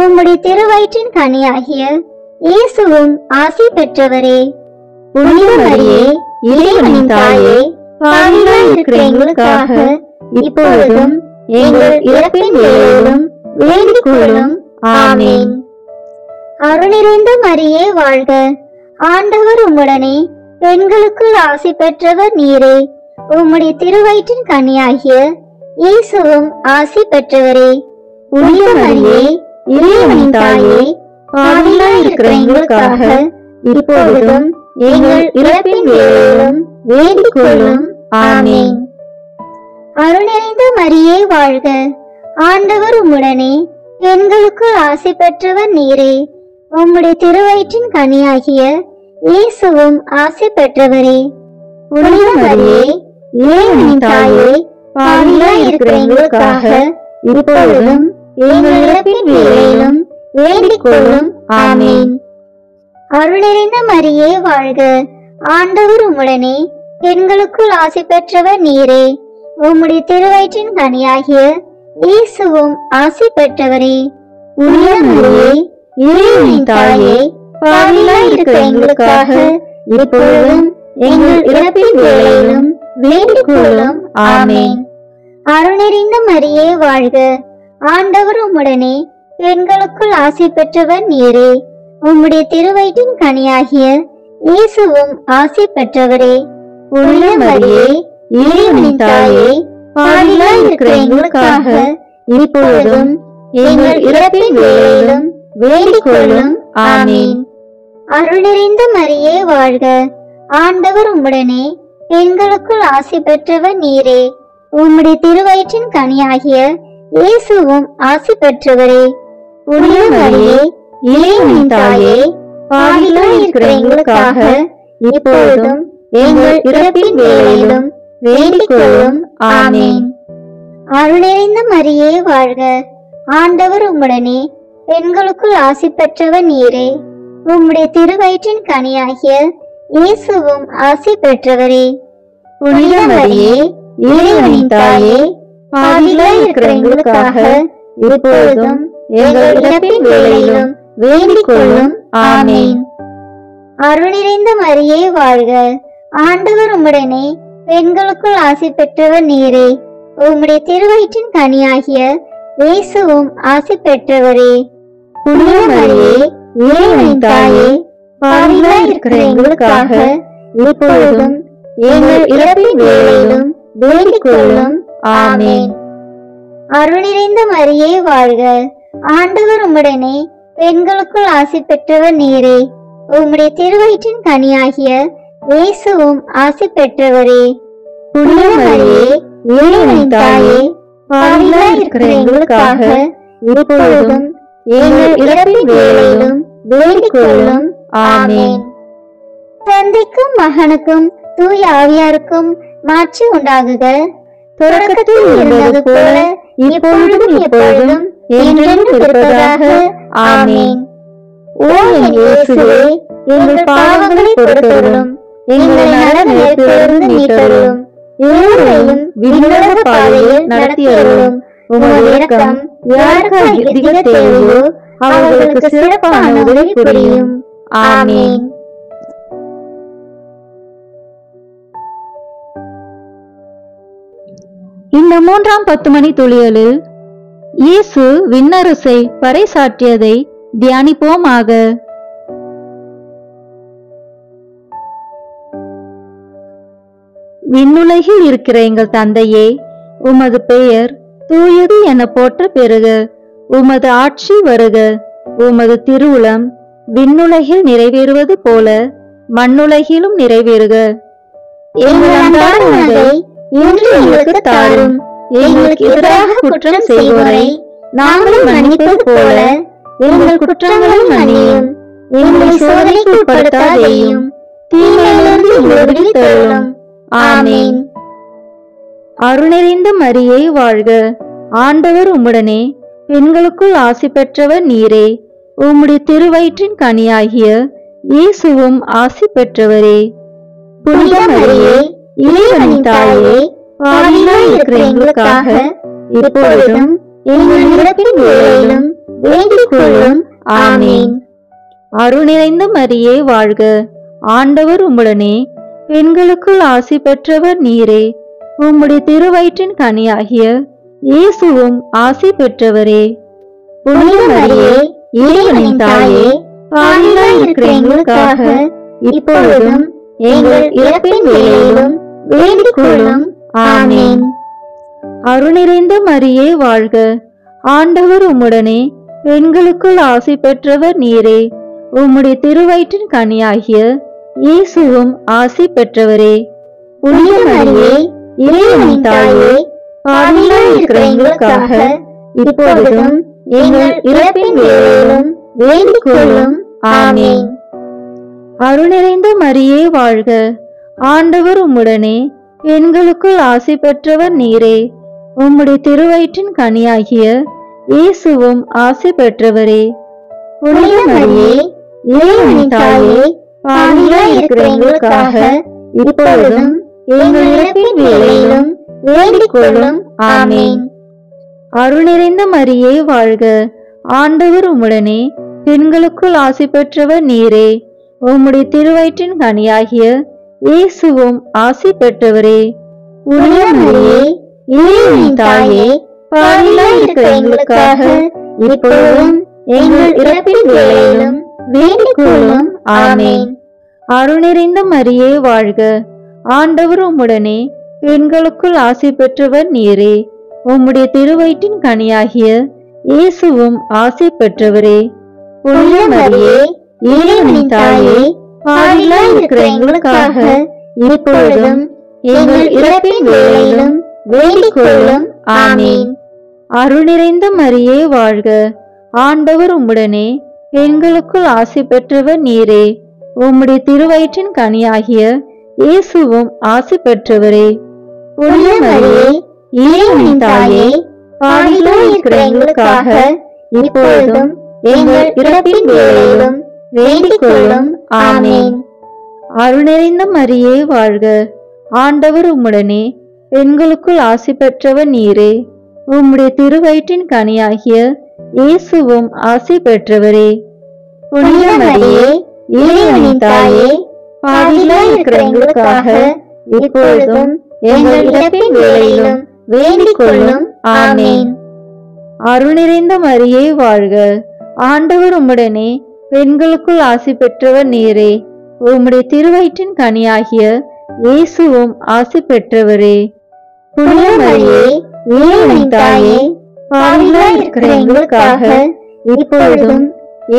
உம்முடைய திருவயிற்றின் கனியாகிய இயேசுவும் ஆசி பெற்றவரே. புனித மரியே, இறைவனின் தாயே, பாவிகளாய் இருக்கிற எங்களுக்காக இப்பொழுதும் எங்கள் இறப்பின் வேளையிலும் வேண்டிக் கொள்ளும். ஆமீன். அருள் நிறைந்த மரியே வாழ்க. ஆண்டவர் உம்முடனே, பெண்களுக்குள் ஆசி பெற்றவர் நீரே. உம்முடைய திருவயிற்றின் கனியாகிய இயேசுவும் ஆசி பெற்றவரே. புனித மரியே, இறைவனின் தாயே, பாவிகளாய் இருக்கிற எங்களுக்காக இப்பொழுதும் எங்கள் இறப்பின் வேளையிலும் வேண்டிக் கொள்ளும். ஆமீன். அருள் நிறைந்த மரியே வாழ்க. ஆண்டவர் உம்முடனே, பெண்களுக்குள் ஆசி பெற்றவர் நீரே. உம்முடைய திருவயிற்றின் கனியாகிய இயேசுவும் ஆசி பெற்றவரே. புனித மரியே, இறைவனின் தாயே, பாவிகளாய் இருக்கிற எங்களுக்காக இப்பொழுதும் எங்கள் இறப்பின் வேளையிலும் வேண்டிக் கொள்ளும். ஆமீன். அருள் நிறைந்த மரியே வாழ்க. ஆண்டவர் உம்முடனே, பெண்களுக்குள் ஆசி பெற்றவர் நீரே. உம்முடைய திருவயிற்றின் கனியாகிய இயேசுவும் ஆசி பெற்றவரே. புனித மரியே, இறைவனின் தாயே, பாவிகளாய் இருக்கிற எங்களுக்காக இப்பொழுதும் எங்கள் இறப்பின் வேளையிலும் வேண்டிக் கொள்ளும். ஆமீன். அருள் நிறைந்த மரியே வாழ்க. ஆண்டவர் உம்முடனே, பெண்களுக்குள் ஆசி பெற்றவர் நீரே. உம்முடைய திருவயிற்றின் கனியாகிய இயேசுவும் ஆசி பெற்றவரே. புனித மரியே, இறைவனின் தாயே, பாவிகளாய் இருக்கிற எங்களுக்காக இப்பொழுதும் எங்கள் இறப்பின் வேளையிலும் வேண்டிக் கொள்ளும். ஆமீன். அருள் நிறைந்த மரியே வாழ்க. ஆண்டவர் உம்முடனே, பெண்களுக்குள் ஆசி பெற்றவர் நீரே. உம்முடைய திருவயிற்றின் கனியாகிய இயேசுவும் ஆசி பெற்றவரே. புனித மரியே, இறைவனின் தாயே, பாவிகளாய் இருக்கிற எங்களுக்காக இப்பொழுதும் எங்கள் இறப்பின் வேளையிலும் வேண்டிக் கொள்ளும். ஆமீன். அருள் நிறைந்த மரியே வாழ்க. ஆண்டவர் உம்முடனே, பெண்களுக்குள் ஆசி பெற்றவர் நீரே. உம்முடைய திருவயிற்றின் கனியாகிய இயேசுவும் ஆசி பெற்றவரே. புனித மரியே, இறைவனின் தாயே, பாவிகளாய் இருக்கிற எங்களுக்காக இப்பொழுதும் எங்கள் இறப்பின் வேளையிலும் வேண்டிக் கொள்ளும். ஆமீன். அருள் நிறைந்த மரியே வாழ்க. ஆண்டவர் உம்முடனே, பெண்களுக்குள் ஆசி பெற்றவர் நீரே. உம்முடைய திருவயிற்றின் கனியாகிய இயேசுவும் ஆசி பெற்றவரே. புனித மரியே, இறைவனின் தாயே, பாவிகளாய் இருக்கிற எங்களுக்காக இப்பொழுதும் எங்கள் இறப்பின் வேளையிலும் வேண்டிக் கொள்ளும். ஆமீன். அருள் நிறைந்த மரியே வாழ்க. ஆண்டவர் உம்முடனே, பெண்களுக்குள் ஆசி பெற்றவர் நீரே. உம்முடைய திருவயிற்றின் கனியாகிய இயேசுவும் ஆசி பெற்றவரே. புனித மரியே, இறைவனின் தாயே, பாவிகளாய் இருக்கிற எங்களுக்காக இப்பொழுதும் எங்கள் இறப்பின் வேளையிலும் வேண்டிக் கொள்ளும். ஆமீன். தந்தைக்கும் மகனுக்கும் தூய ஆவியாருக்கும் மாட்சி உண்டாகுக. தொடக்கத்தில் இருந்தது போல இப்பொழுதும் எப்பொழுதும் என்றென்றும் இருப்பதாக. ஆமீன். ஓ என் இயேசுவே, எங்கள் பாவங்களை பொறுத்தருளும், எங்களை நரக நெருப்பிலிருந்து மீட்டருளும், எல்லோரையும் விண்ணுலக பாதையில் நடத்தி அருளும். உமது இரக்கம் யாருக்கு அதிக தேவையோ அவர்களுக்கு சிறப்பான உதவி புரியும். ஆமென். இந்த 3ஆம் 10 மணி துளியலில் இயேசு விண்ணரசை பறைசாற்றியதை தியானிப்போமாக. விண்ணுலகில் இருக்கிற எங்கள் தந்தையே, உமது பெயர் தூயது என போற்ற பெறுக. உமது ஆட்சி வருக. உமது திருவுளம் விண்ணுலகில் நிறைவேறுவது போல மண்ணுலகிலும் நிறைவேறுக. எங்கள் அன்றாட உணவை இன்று எங்களுக்கு தாரும். எங்களுக்கு எதிராக குற்றம் செய்வோரை நாங்கள் மன்னிப்பது போல எங்கள் குற்றங்களை மன்னியும். எங்களை சோதனைக்கு உட்படுத்தாதேயும், தீமையிலிருந்து எங்களை விடுவித்தருளும். ஆமென். அருள்நிறைந்த மரியே வாழ்க. ஆண்டவர் உம்முடனே, பெண்களுக்குள் ஆசி பெற்றவர் நீரே. உம்முடைய திருவயிற்றின் கனியாகிய இயேசுவும் ஆசி பெற்றவரே. புனித மரியே, இறைவனின் தாயே, பாவிகளாய் இருக்கிற எங்களுக்காக இப்பொழுதும் எங்கள் இறப்பின் வேளையிலும் வேண்டிக் கொள்ளும். ஆமென். அருள்நிறைந்த மரியே வாழ்க. ஆண்டவர் உம்முடனே, பெண்களுக்குள் ஆசி பெற்றவர் நீரே. உம்முடைய திருவயிற்றின் கனியாகிய இயேசுவும் ஆசி பெற்றவரே. புனித மரியே, இறைவனின் தாயே, பாவிகளாய் இருக்கிற எங்களுக்காக இப்பொழுதும் எங்கள் இறப்பின் வேளையிலும் வேண்டிக் கொள்ளும். ஆமென். அருள்நிறைந்த மரியே வாழ்க. ஆண்டவர் உம்முடனே, பெண்களுக்குள் ஆசி பெற்றவர் நீரே. உம்முடைய திருவயிற்றின் கனியாகிய இயேசுவும் ஆசி பெற்றவரே. புனித மரியே, இறைவனின் தாயே, பாவிகளாய் இருக்கிற எங்களுக்காக இப்பொழுதும் எங்கள் இறப்பின் வேளையிலும் வேண்டிக் கொள்ளும். ஆமென். அருள்நிறைந்த மரியே வாழ்க. ஆண்டவர் உம்முடனே, பெண்களுக்குள் ஆசி பெற்றவர் நீரே. உம்முடைய திருவயிற்றின் கனியாகிய இயேசுவும் ஆசி பெற்றவரே. புனித மரியே, இறைவனின் தாயே, பாவிகளாய் இருக்கிற எங்களுக்காக இப்பொழுதும் எங்கள் இறப்பின் வேளையிலும் வேண்டிக் கொள்ளும். ஆமென். அருள்நிறைந்த மரியே வாழ்க. ஆண்டவர் உம்முடனே, பெண்களுக்குள் ஆசி பெற்றவர் நீரே. உம்முடைய திருவயிற்றின் கனியாகிய இயேசுவும் ஆசி பெற்றவரே. புனித மரியே, இறைவனின் தாயே, பாவிகளாய் இருக்கிற எங்களுக்காக இப்பொழுதும் எங்கள் இறப்பின் வேளையிலும் வேண்டிக் கொள்ளும். ஆமென். அருள்நிறைந்த மரியே வாழ்க. ஆண்டவர் உம்முடனே, பெண்களுக்குள் ஆசி பெற்றவர் நீரே. உம்முடைய திருவயிற்றின் கனியாகிய இயேசுவும் ஆசி பெற்றவரே. புனித மரியே, இறைவனின் தாயே, பாவிகளாய் இருக்கிற எங்களுக்காக இப்பொழுதும் எங்கள் இறப்பின் வேளையிலும் வேண்டிக் கொள்ளும். ஆமென். அருள்நிறைந்த மரியே வாழ்க. ஆண்டவர் உம்முடனே, பெண்களுக்குள் ஆசி பெற்றவர் நீரே. உம்முடைய திருவயிற்றின் கனியாகிய இயேசுவும் ஆசி பெற்றவரே. புனித மரியே, இறைவனின் தாயே, பாவிகளாய் இருக்கிற எங்களுக்காக இப்பொழுதும் எங்கள் இறப்பின் வேளையிலும் வேண்டிக் கொள்ளும். ஆமென். அருள்நிறைந்த மரியே வாழ்க. ஆண்டவர் உம்முடனே, பெண்களுக்குள் ஆசி பெற்றவர் நீரே. உம்முடைய திருவயிற்றின் கனியாகிய இயேசுவும் ஆசி பெற்றவரே. புனித மரியே, இறைவனின் தாயே, பாவிகளாய் இருக்கிற எங்களுக்காக இப்பொழுதும் எங்கள் இறப்பின் வேளையிலும் வேண்டிக் கொள்ளும். ஆமென். அருள்நிறைந்த மரியே வாழ்க. ஆண்டவர் உம்முடனே, பெண்களுக்குள் ஆசி பெற்றவர் நீரே. உம்முடைய திருவயிற்றின் கனியாகிய இயேசுவும் ஆசி பெற்றவரே. புனித மரியே, இறைவனின் தாயே, பாவிகளாய் இருக்கிற எங்களுக்காக இப்பொழுதும்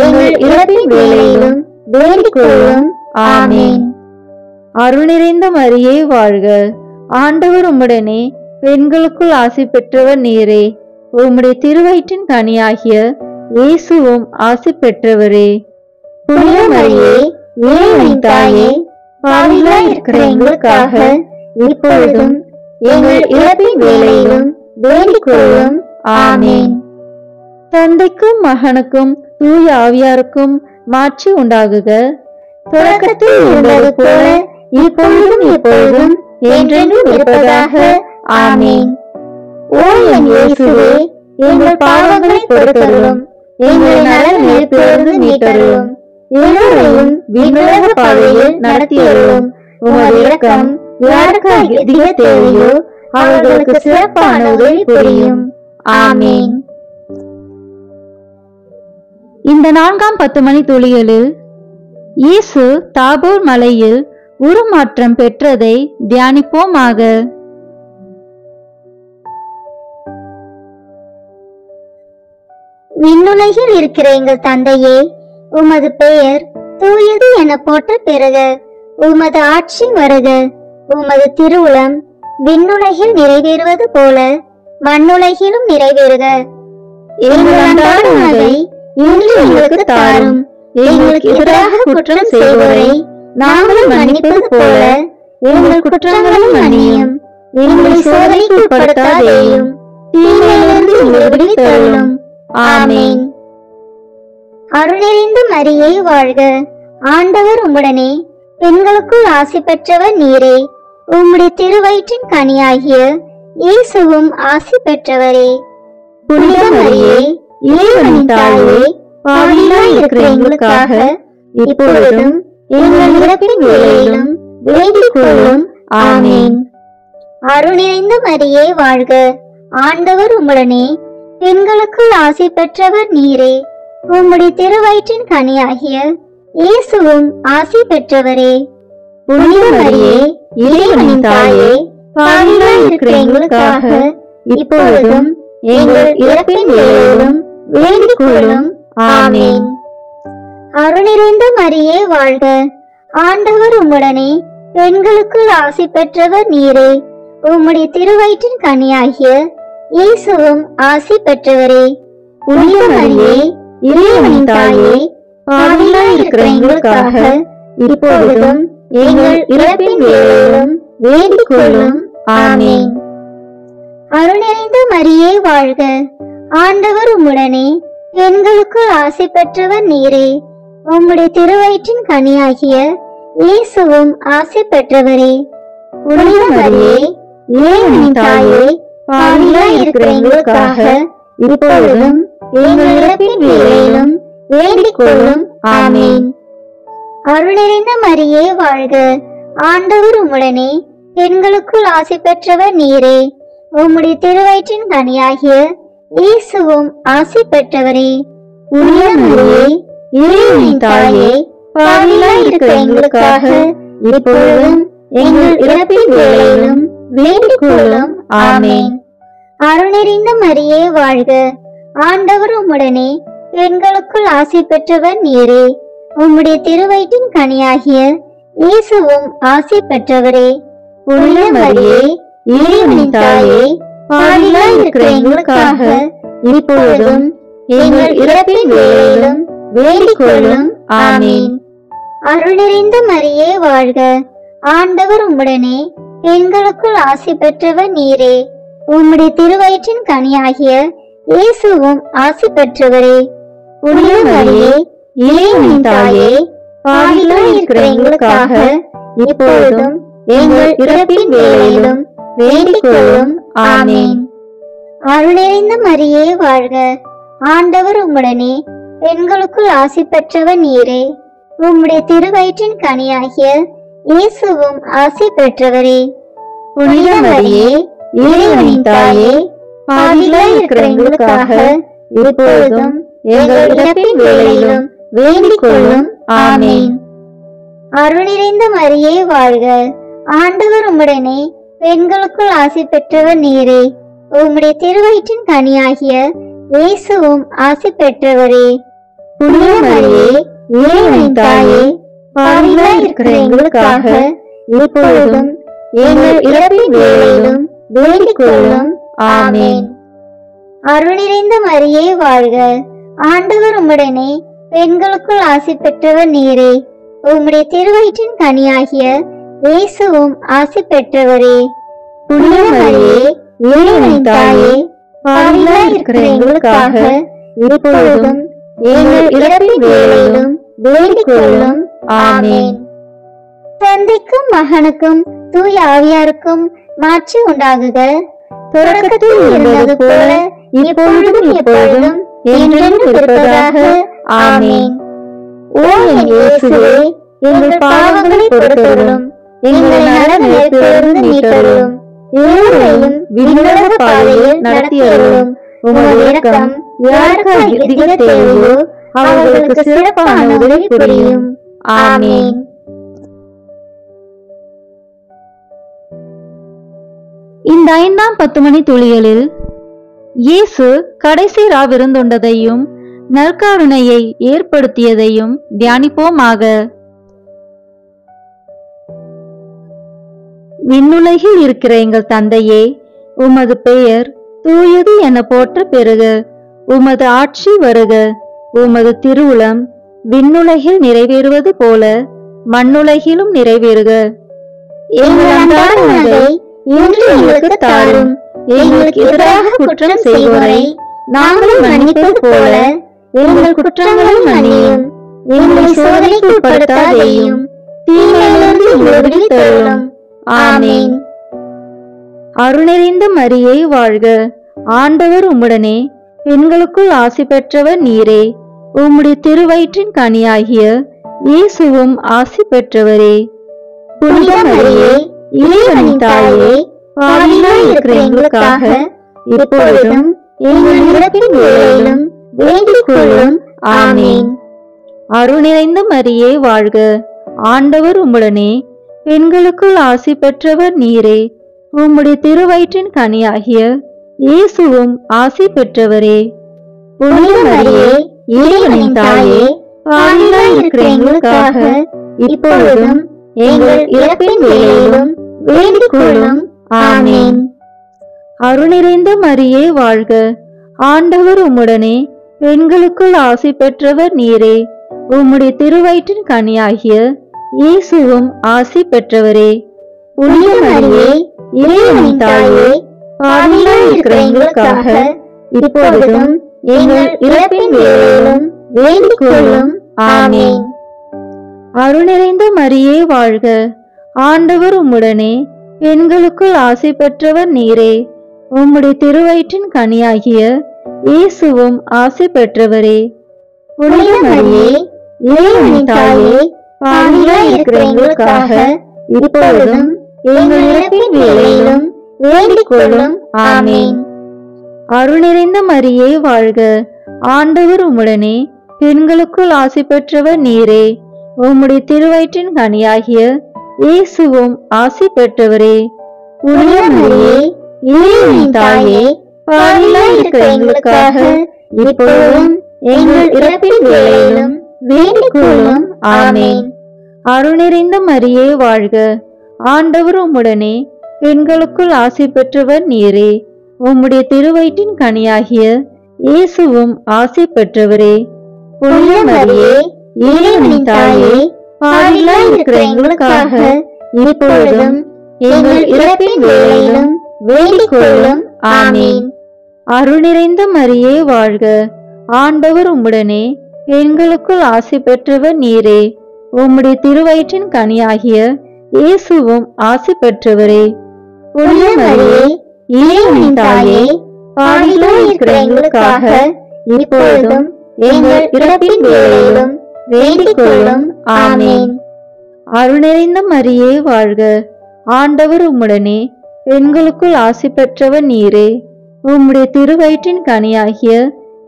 எங்கள் இறப்பின் வேளையிலும் வேண்டிக் கொள்ளும். ஆமென். அருள்நிறைந்த மரியே வாழ்க. ஆண்டவர் உம்முடனே, பெண்களுக்குள் ஆசி பெற்றவர் நீரே. உம்முடைய திருவயிற்றின் கனியாகிய இயேசுவும் ஆசி பெற்றவரே. புனித மரியே, இறைவனின் தாயே, பாவிகளாய் இருக்கிற எங்களுக்காக இப்பொழுதும் எங்கள் இறப்பின் வேளையிலும் வேண்டிக் கொள்ளும். ஆமென். தந்தைக்கும் மகனுக்கும் தூய ஆவியாருக்கும் மாட்சி உண்டாகுக. தொடக்கத்தில் இருந்தது போல இப்பொழுதும் எப்பொழுதும் என்றென்றும் இருப்பதாக. ஆமீன். ஓ என் இயேசுவே, எங்கள் பாவங்களை பொறுத்தருளும், எங்களை நரக நெருப்பிலிருந்து மீட்டருளும், எல்லோரையும் விண்ணுலக பாதையில் நடத்தியருளும். உமது இரக்கம் யாருக்கு அதிக தேவையோ அவர்களுக்கு சிறப்பான உதவி புரியும். ஆமீன். இந்த 4ஆம் 10 மணி துளிகளில் இயேசு தாபோர் மலையில் உருமாற்றம் பெற்றதை தியானிப்போமாக. விண்ணுலகில் இருக்கிற எங்கள் தந்தையே, உமது பெயர் தூயது என போற்ற பெறுக. உமது ஆட்சி வருக. உமது திருவுளம் விண்ணுலகில் நிறைவேறுவது போல மண்ணுலகிலும் நிறைவேறுக. எங்கள் அன்றாட உணவை இன்று எங்களுக்கு தாரும். எங்களுக்கு எதிராக குற்றம் செய்வோரை நாங்கள் மன்னிப்பது போல எங்கள் குற்றங்களை மன்னியும். எங்களை சோதனைக்கு உட்படுத்தாதேயும், தீமையிலிருந்து எங்களை விடுவித்தருளும். ஆமீன். அருள் நிறைந்த மரியே வாழ்க. ஆண்டவர் உம்முடனே, பெண்களுக்குள் ஆசி பெற்றவர் நீரே. உம்முடைய திருவயிற்றின் கனியாகிய இயேசுவும் ஆசி பெற்றவரே. புனித மரியே, இறைவனின் தாயே, பாவிகளாய் இருக்கிற எங்களுக்காக இப்பொழுதும் எங்கள் இறப்பின் வேளையிலும் வேண்டிக் கொள்ளும். ஆமீன். அருள் நிறைந்த மரியே வாழ்க. ஆண்டவர் உம்முடனே, பெண்களுக்குள் ஆசி பெற்றவர் நீரே. உம்முடைய திருவயிற்றின் கனியாகிய இயேசுவும் ஆசி பெற்றவரே. புனித மரியே, இறைவனின் தாயே, பாவிகளாய் இருக்கிற எங்களுக்காக இப்பொழுதும் எங்கள் இறப்பின் வேளையிலும் வேண்டிக் கொள்ளும். ஆமீன். அருள் நிறைந்த மரியே வாழ்க. ஆண்டவர் உம்முடனே, பெண்களுக்குள் ஆசி பெற்றவர் நீரே. உம்முடைய திருவயிற்றின் கனியாகிய இயேசுவும் ஆசி பெற்றவரே. புனித மரியே, இறைவனின் தாயே, பாவிகளாய் இருக்கிற எங்களுக்காக இப்பொழுதும் எங்கள் இறப்பின் வேளையிலும் வேண்டிக் கொள்ளும். ஆமீன். அருள் நிறைந்த மரியே வாழ்க. ஆண்டவர் உம்முடனே, பெண்களுக்குள் ஆசி பெற்றவர் நீரே. உம்முடைய திருவயிற்றின் கனியாகிய இயேசுவும் ஆசி பெற்றவரே. புனித மரியே, இறைவனின் தாயே, பாவிகளாய் இருக்கிற எங்களுக்காக இப்பொழுதும் எங்கள் இறப்பின் வேளையிலும் வேண்டிக் கொள்ளும். ஆமீன். அருள் நிறைந்த மரியே வாழ்க. ஆண்டவர் உம்முடனே, பெண்களுக்குள் ஆசி பெற்றவர் நீரே. உம்முடைய திருவயிற்றின் கனியாகிய இயேசுவும் ஆசி பெற்றவரே. புனித மரியே, இறைவனின் தாயே, பாவிகளாய் இருக்கிற எங்களுக்காக இப்பொழுதும் எங்கள் இறப்பின் வேளையிலும் வேண்டிக் கொள்ளும். ஆமீன். அருள் நிறைந்த மரியே வாழ்க. ஆண்டவர் உம்முடனே, பெண்களுக்குள் ஆசி பெற்றவர் நீரே. உம்முடைய திருவயிற்றின் கனியாகிய இயேசுவும் ஆசி பெற்றவரே. புனித மரியே, இறைவனின் தாயே, பாவிகளாய் இருக்கிற எங்களுக்காக இப்பொழுதும் எங்கள் இறப்பின் வேளையிலும் வேண்டிக் கொள்ளும். ஆமீன். அருள் நிறைந்த மரியே வாழ்க. ஆண்டவர் உம்முடனே, பெண்களுக்குள் ஆசி பெற்றவர் நீரே. உம்முடைய திருவயிற்றின் கனியாகிய இயேசுவும் ஆசி பெற்றவரே. புனித மரியே, இறைவனின் தாயே, பாவிகளாய் இருக்கிற எங்களுக்காக இப்பொழுதும் எங்கள் இறப்பின் வேளையிலும் வேண்டிக் கொள்ளும். ஆமீன். அருள் நிறைந்த மரியே வாழ்க. ஆண்டவர் உம்முடனே, பெண்களுக்குள் ஆசி பெற்றவர் நீரே. உம்முடைய திருவயிற்றின் கனியாகிய இயேசுவும் ஆசி பெற்றவரே. புனித மரியே, இறைவனின் தாயே, பாவிகளாய் இருக்கிற எங்களுக்காக இப்பொழுதும் எங்கள் இறப்பின் வேளையிலும் வேண்டிக் கொள்ளும். ஆமீன். அருள் நிறைந்த மரியே வாழ்க. ஆண்டவர் உம்முடனே, பெண்களுக்குள் ஆசி பெற்றவர் நீரே. உம்முடைய திருவயிற்றின் கனியாகிய இயேசுவும் ஆசி பெற்றவரே. புனித மரியே, இறைவனின் தாயே, பாவிகளாய் இருக்கிற எங்களுக்காக இப்பொழுதும் எங்கள் இறப்பின் வேளையிலும் வேண்டிக் கொள்ளும். ஆமீன். அருள் நிறைந்த மரியே வாழ்க. ஆண்டவர் உம்முடனே, பெண்களுக்குள் ஆசி பெற்றவர் நீரே. உம்முடைய திருவயிற்றின் கனியாகிய இயேசுவும் ஆசி பெற்றவரே. புனித மரியே, இறைவனின் தாயே, பாவிகளாய் இருக்கிற எங்களுக்காக இப்பொழுதும் எங்கள் இறப்பின் வேளையிலும் வேண்டிக் கொள்ளும். ஆமென். தந்தைக்கும் மகனுக்கும் தூய ஆவியாருக்கும் மாட்சி உண்டாகுக. தொடக்கத்தில் இருந்தது போல இப்பொழுதும் எப்பொழுதும் என்றென்றும் இருப்பதாக. ஆமென். ஓ என் இயேசுவே, எங்கள் பாவங்களை பொறுத்தருளும், எங்களை நரக நெருப்பிலிருந்து மீட்டருளும், எல்லோரையும் விண்ணுலக பாதையில் நடத்தியருளும். உமது இரக்கம் யாருக்கு அதிக தேவையோ அவர்களுக்கு சிறப்பான உதவி புரியும். ஆமென். இந்த 5ஆம் 10 மணி துளிகளில் இயேசு கடைசி ராவிருந்துண்டதையும் நற்கருணையை ஏற்படுத்தியதையும் தியானிப்போமாக. விண்ணுலகில் இருக்கிற எங்கள் தந்தையே, உமது பெயர் தூயது என போற்ற பெறுக. உமது ஆட்சி வருக. உமது திருவுளம் விண்ணுலகில் நிறைவேறுவது போல மண்ணுலகிலும் நிறைவேறுக. எங்கள் அன்றாட உணவை இன்று எங்களுக்கு தாரும். எங்களுக்கு எதிராக குற்றம் செய்வோரை நாங்கள் மன்னிப்பது போல எங்கள் குற்றங்களை மன்னியும். எங்களை சோதனைக்கு உட்படுத்தாதேயும், தீமையிலிருந்து எங்களை விடுவித்தருளும். ஆமென். அருள்நிறைந்த மரியே வாழ்க. ஆண்டவர் உம்முடனே, பெண்களுக்குள் ஆசி பெற்றவர் நீரே. உம்முடைய திருவயிற்றின் கனியாகிய இயேசுவும் ஆசி பெற்றவரே. புனித மரியே, இறைவனின் தாயே, பாவிகளாய் இருக்கிற எங்களுக்காக இப்பொழுதும் எங்கள் இறப்பின் வேளையிலும் வேண்டிக் கொள்ளும். ஆமென். அருள்நிறைந்த மரியே வாழ்க. ஆண்டவர் உம்முடனே, பெண்களுக்குள் ஆசி பெற்றவர் நீரே. உம்முடைய திருவயிற்றின் கனியாகிய இயேசுவும் ஆசி பெற்றவரே. புனித மரியே, இறைவனின் தாயே, பாவிகளாய் இருக்கிற எங்களுக்காக இப்பொழுதும் எங்கள் இறப்பின் வேளையிலும் வேண்டிக் கொள்ளும். ஆமென். அருள்நிறைந்த மரியே வாழ்க. ஆண்டவர் உம்முடனே, பெண்களுக்குள் ஆசி பெற்றவர் நீரே. உம்முடைய திருவயிற்றின் கனியாகிய இயேசுவும் ஆசி பெற்றவரே. புனித மரியே, இறைவனின் தாயே, பாவிகளாய் இருக்கிற எங்களுக்காக இப்பொழுதும் எங்கள் இறப்பின் வேளையிலும் வேண்டிக் கொள்ளும். ஆமென். அருள்நிறைந்த மரியே வாழ்க. ஆண்டவர் உம்முடனே, பெண்களுக்குள் ஆசி பெற்றவர் நீரே. உம்முடைய திருவயிற்றின் கனியாகிய இயேசுவும் ஆசி பெற்றவரே. புனித மரியே, இறைவனின் தாயே, பாவிகளாய் இருக்கிற எங்களுக்காக இப்பொழுதும் எங்கள் இறப்பின் வேளையிலும் வேண்டிக் கொள்ளும். ஆமென். அருள்நிறைந்த மரியே வாழ்க. ஆண்டவர் உம்முடனே, பெண்களுக்குள் ஆசி பெற்றவர் நீரே. உம்முடைய திருவயிற்றின் கனியாகிய இயேசுவும் ஆசி பெற்றவரே. புனித மரியே, இறைவனின் தாயே, பாவிகளாய் இருக்கிற எங்களுக்காக இப்பொழுதும் எங்கள் இறப்பின் வேளையிலும் வேண்டிக் கொள்ளும். ஆமென். அருள்நிறைந்த மரியே வாழ்க. ஆண்டவர் உம்முடனே, பெண்களுக்குள் ஆசி பெற்றவர் நீரே. உம்முடைய திருவயிற்றின் கனியாகிய இயேசுவும் ஆசி பெற்றவரே. புனித மரியே, இறைவனின் தாயே, பாவிகளாய் இருக்கிற எங்களுக்காக இப்பொழுதும் எங்கள் இறப்பின் வேளையிலும் வேண்டிக் கொள்ளும். ஆமென். அருள்நிறைந்த மரியே வாழ்க. ஆண்டவர் உம்முடனே, பெண்களுக்குள் ஆசி பெற்றவர் நீரே. உம்முடைய திருவயிற்றின் கனியாகிய இயேசுவும் ஆசி பெற்றவரே. புனித மரியே, இறைவனின் தாயே, பாவிகளாய் இருக்கிற எங்களுக்காக இப்பொழுதும் எங்கள் இறப்பின் வேளையிலும் வேண்டிக் கொள்ளும். ஆமென். அருள்நிறைந்த மரியே வாழ்க. ஆண்டவர் உம்முடனே, பெண்களுக்குள் ஆசி பெற்றவர் நீரே. உம்முடைய திருவயிற்றின் கனியாகிய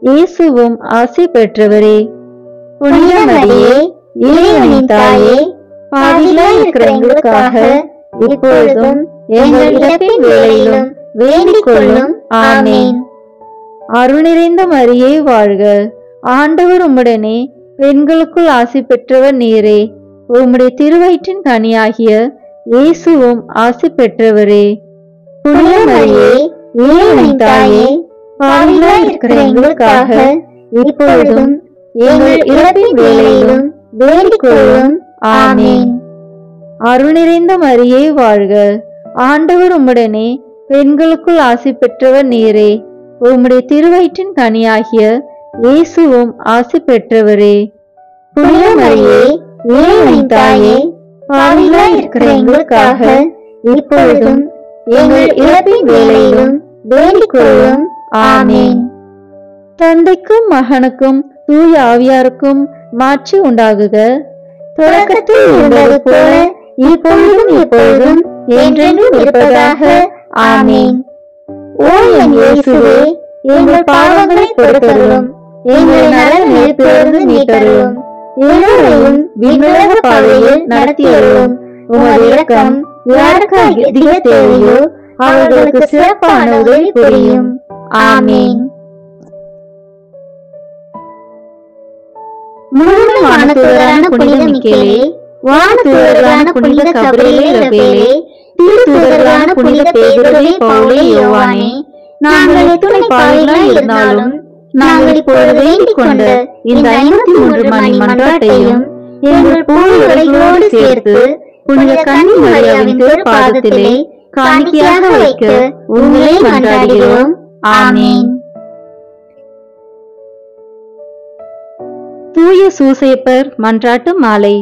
இயேசுவும் ஆசி பெற்றவரே. புனித மரியே, இறைவனின் தாயே, பாவிகளாய் இருக்கிற எங்களுக்காக இப்பொழுதும் எங்கள் இறப்பின் வேளையிலும் வேண்டிக் கொள்ளும். ஆமென். அருள்நிறைந்த மரியே வாழ்க. ஆண்டவர் உம்முடனே, பெண்களுக்குள் ஆசி பெற்றவர் நீரே. உம்முடைய திருவயிற்றின் கனியாகிய இயேசுவும் ஆசி பெற்றவரே. புனித மரியே, இறைவனின் தாயே, பாவிகளாய் இருக்கிற எங்களுக்காக இப்பொழுதும் எங்கள் இறப்பின் வேளையிலும் வேண்டிக் கொள்ளும். ஆமென். அருள்நிறைந்த மரியே வாழ்க. ஆண்டவர் உம்முடனே, பெண்களுக்குள் ஆசி பெற்றவர் நீரே. உம்முடைய திருவயிற்றின் கனியாகிய இயேசுவும் ஆசி பெற்றவரே. புனித மரியே, இறைவனின் தாயே, பாவிகளாய் இருக்கிற எங்களுக்காக இப்பொழுதும் எங்கள் இறப்பின் வேளையிலும் வேண்டிக் கொள்ளும். ஆமென். தந்தைக்கும் மகனுக்கும் தூய ஆவியாருக்கும் மாட்சி உண்டாகுக. தொடக்கத்தில் இருந்தது போல இப்பொழுதும் எப்பொழுதும் என்றென்றும் இருப்பதாக. ஆமென். ஓ என் இயேசுவே, எங்கள் பாவங்களை பொறுத்தருளும், எங்களை நரக நெருப்பிலிருந்து மீட்டருளும், எல்லோரையும் விண்ணுலக பாதையில் நடத்தியருளும். உமது இரக்கம் யாருக்கு அதிக தேவையோ அவர்களுக்கு சிறப்பான உதவி புரியும். ஆமென். முழுமை வானதூதரான புனித மிக்கேலே, வானதூதர்களான புனித கபிரியேலே, ரபேலே, தூதர்களான புனித பேதுருவே, பவுலே, யோவானே, நாங்கள் எத்துணை பாவிகளாய் இருந்தாலும் நாங்கள் இப்பொழுது வேண்டிக் கொண்ட இந்த 53 மணி மன்றாட்டையும் எங்கள் பூவுரைகளோடு சேர்த்து புனித கன்னி மரியாவின் திருப்பாதத்திலே காணிக்கையாக வைக்க உங்களை மன்றாடுகிறோம். ஆமென். தூய சூசேப்பர் மன்றாட்டு மாலை.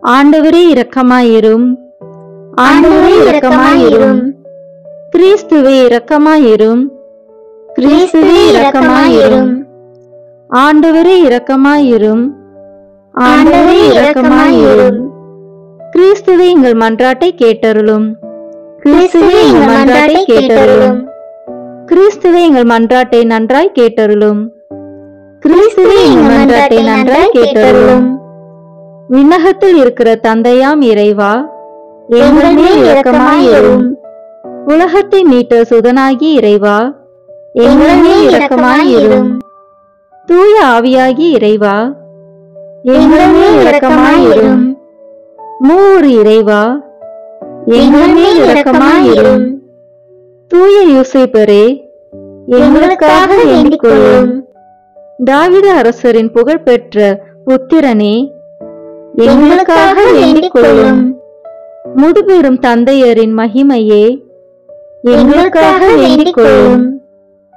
ஆண்டவரே இரக்கமாயிரும். ஆண்டவரே இரக்கமாயிரும். கிறிஸ்துவே இரக்கமாயிரும். கிறிஸ்துவே இரக்கமாயிரும். ஆண்டவரே இரக்கமாயிரும். ஆண்டவரே இரக்கமாயிரும். கிறிஸ்துவே எங்கள் மன்றாட்டை கேட்டருளும். கிறிஸ்துவே எங்கள் மன்றாட்டை கேட்டருளும். கிறிஸ்துவே எங்கள் மன்றாட்டை நன்றாய் கேட்டருளும். கிறிஸ்துவே எங்கள் மன்றாட்டை நன்றாய் கேட்டருளும். விண்ணகத்தில் இருக்கிற தந்தையாம் இறைவா, எங்கள் மேல் இரக்கமாயிரும். உலகத்தை மீட்ட சுதனாகி இறைவா, எங்கள் மேல் இரக்கமாயிரும். தூய ஆவியாகி இறைவா, எங்கள் மேல் இரக்கமாயிரும். மூவர் இறைவா, எங்கள் மேல் இரக்கமாயிரும். தூய யோசேப்பரே, எங்களுக்காக வேண்டிக் கொள்ளும். தாவீது அரசரின் புகழ்பெற்ற புத்திரனே, எங்களுக்காக வேண்டிக் கொள்ளும். முதுபெரும் தந்தையரின் மகிமையே, எங்களுக்காக வேண்டிக் கொள்ளும்.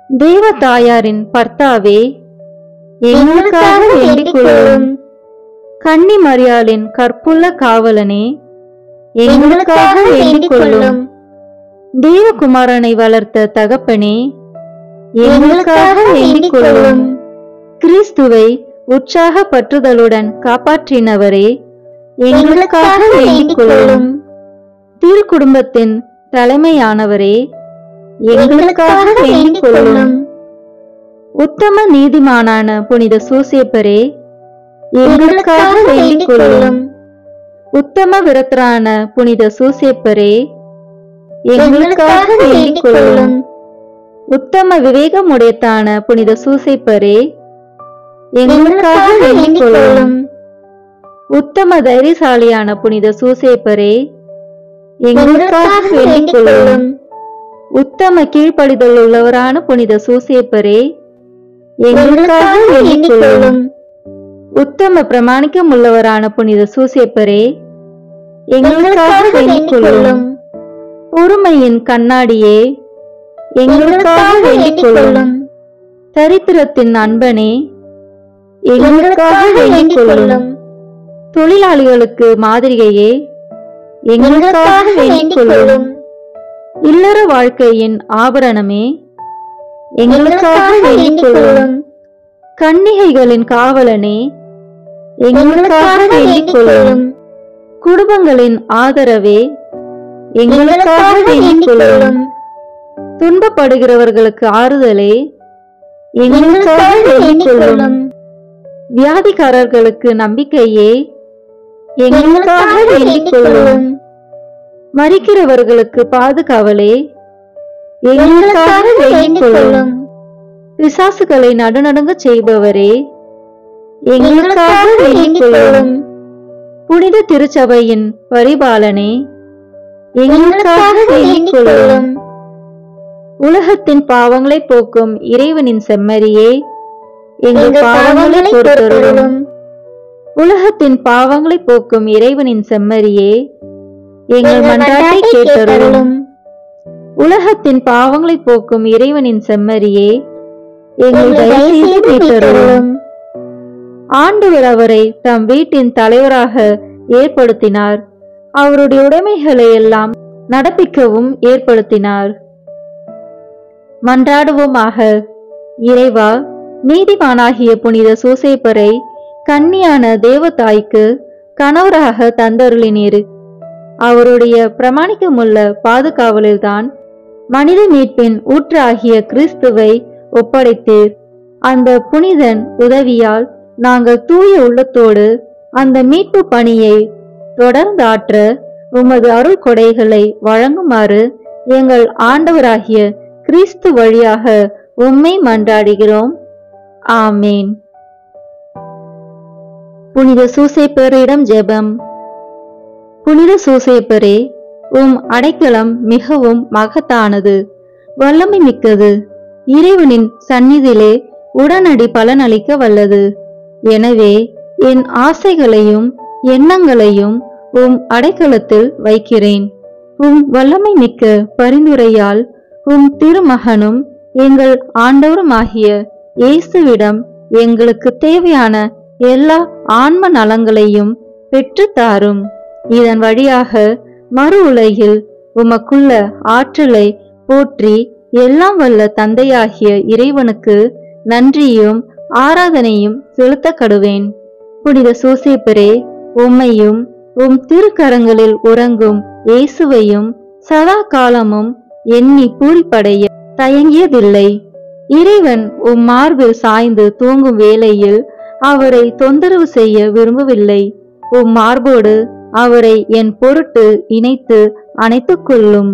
தேவ தாயாரின் பர்த்தாவே, எங்களுக்காக வேண்டிக் கொள்ளும். கன்னி மரியாளின் கற்புள்ள காவலனே, எங்களுக்காக வேண்டிக் கொள்ளும். தேவகுமாரனை வளர்த்த தகப்பனே, எங்களுக்காக வேண்டிக் கொள்ளும். கிறிஸ்துவை உற்சாக பற்றுதலுடன் காப்பாற்றினவரே, எங்களுக்காக வேண்டிக் கொள்ளும். திருக்குடும்பத்தின் தலைமையானவரே, எங்களுக்காக வேண்டிக் கொள்ளும். உத்தம நீதிமானான புனித சூசேப்பரே, எங்களுக்காக வேண்டிக் கொள்ளும். உத்தம விரத்தரான புனித சூசேப்பரே, எங்களுக்காக வேண்டிக் கொள்ளும். உத்தம விவேகமுடையத்தான புனித சூசேப்பரே, எங்களுக்காக வேண்டிக் கொள்ளும். உத்தம தைரியசாலியான புனித சூசேப்பரே, எங்களுக்காக வேண்டிக் கொள்ளும். உத்தம கீழ்ப்படிதல் உள்ளவரான புனித சூசேப்பரே, எங்களுக்காக வேண்டிக் கொள்ளும். உத்தம பிரமாணிக்கம் உள்ளவரான புனித சூசேப்பரே, எங்களுக்காக வேண்டிக் கொள்ளும். பொறுமையின் கண்ணாடியே, எங்களுக்காக வேண்டிக் கொள்ளும். தரித்திரத்தின் அன்பனே, எங்களுக்காக வேண்டிக் கொள்ளும். தொழிலாளிகளுக்கு மாதிரிகையே, எங்களுக்காக வேண்டிக் கொள்ளும். இல்லற வாழ்க்கையின் ஆபரணமே, எங்களுக்காக வேண்டிக் கொள்ளும். கன்னிகைகளின் காவலனே, எங்களுக்காக வேண்டிக் கொள்ளும். குடும்பங்களின் ஆதரவே, எங்களுக்காக வேண்டிக் கொள்ளும். துன்பப்படுகிறவர்களுக்கு ஆறுதலே, எங்களுக்காக வேண்டிக் கொள்ளும். வியாதிக்காரர்களுக்கு நம்பிக்கையே, எங்களுக்காக வேண்டிக் கொள்ளும். மரிக்கிறவர்களுக்கு பாதுகாவலே, எங்களுக்காக வேண்டிக் கொள்ளும். பிசாசுகளை நடுநடுங்க செய்பவரே, எங்களுக்காக வேண்டிக் கொள்ளும். புனித திருச்சபையின் பரிபாலனே, எங்களுக்காக வேண்டிக் கொள்ளும். உலகத்தின் பாவங்களை போக்கும் இறைவனின் செம்மறியே, எங்கள் எங்கள் பாவங்களை பாவங்களை பொறுத்தருளும். பொறுத்தருளும். உலகத்தின் பாவங்களை போக்கும் இறைவனின் செம்மறியே, எங்கள் எங்கள் மன்றாட்டை மன்றாட்டை கேட்டருளும். கேட்டருளும். உலகத்தின் பாவங்களை போக்கும் இறைவனின் செம்மறியே, எங்கள் எங்கள் தயவு தயவு செய்து செய்து மீட்டருளும். மீட்டருளும். ஆண்டவர் அவரை தம் வீட்டின் தலைவராக ஏற்படுத்தினார். அவருடைய உடைமைகளை எல்லாம் நடப்பிக்கவும் ஏற்படுத்தினார். மன்றாடுவோமாக. இறைவா, நீதிமானாகிய புனித சூசேப்பரை கன்னியான தேவதாய்க்கு கணவராக தந்தருளினீர். அவருடைய பிரமாணிக்கமுள்ள பாதுகாவலில்தான் மனித மீட்பின் ஊற்றாகிய கிறிஸ்துவை ஒப்படைத்தீர். அந்த புனிதன் உதவியால் நாங்கள் தூய உள்ளத்தோடு அந்த மீட்பு பணியை தொடர்ந்தாற்ற உமது அருள் கொடைகளை வழங்குமாறு எங்கள் ஆண்டவராகிய கிறிஸ்து வழியாக உம்மை மன்றாடுகிறோம். ஆமேன். புனித சூசேப்பரிடம் ஜெபம். புனித சூசேப்பரே, உம் அடைக்கலம் மிகவும் மகத்தானது, வல்லமை மிக்கது. இறைவனின் சந்நிதியிலே உடனடி பலனளிக்க வல்லது. எனவே என் ஆசைகளையும் எண்ணங்களையும் உம் அடைக்கலத்தில் வைக்கிறேன். உம் வல்லமை மிக்க பரிந்துரையால் உம் திருமகனும் எங்கள் ஆண்டவருமாகிய இயேசுவிடம் எங்களுக்கு தேவையான எல்லா ஆன்ம நலங்களையும் பெற்றுத்தாரும். இதன் வழியாக மறு உலகில் உமக்குள்ள ஆற்றலை போற்றி எல்லாம் வல்ல தந்தையாகிய இறைவனுக்கு நன்றியும் ஆராதனையும் செலுத்த கடுவேன். புனித சூசேப்பரே, உம்மையும் உம் திருக்கரங்களில் உறங்கும் இயேசுவையும் சதா காலமும் எண்ணி பூரிப்படைய தயங்கியதில்லை. இறைவன் உம் மார்பில் சாய்ந்து தூங்கும் வேளையில் அவரை தொந்தரவு செய்ய விரும்பவில்லை. உம் மார்போடு அவரை என் பொருட்டு இணைத்து அணைத்துக் கொள்ளும்.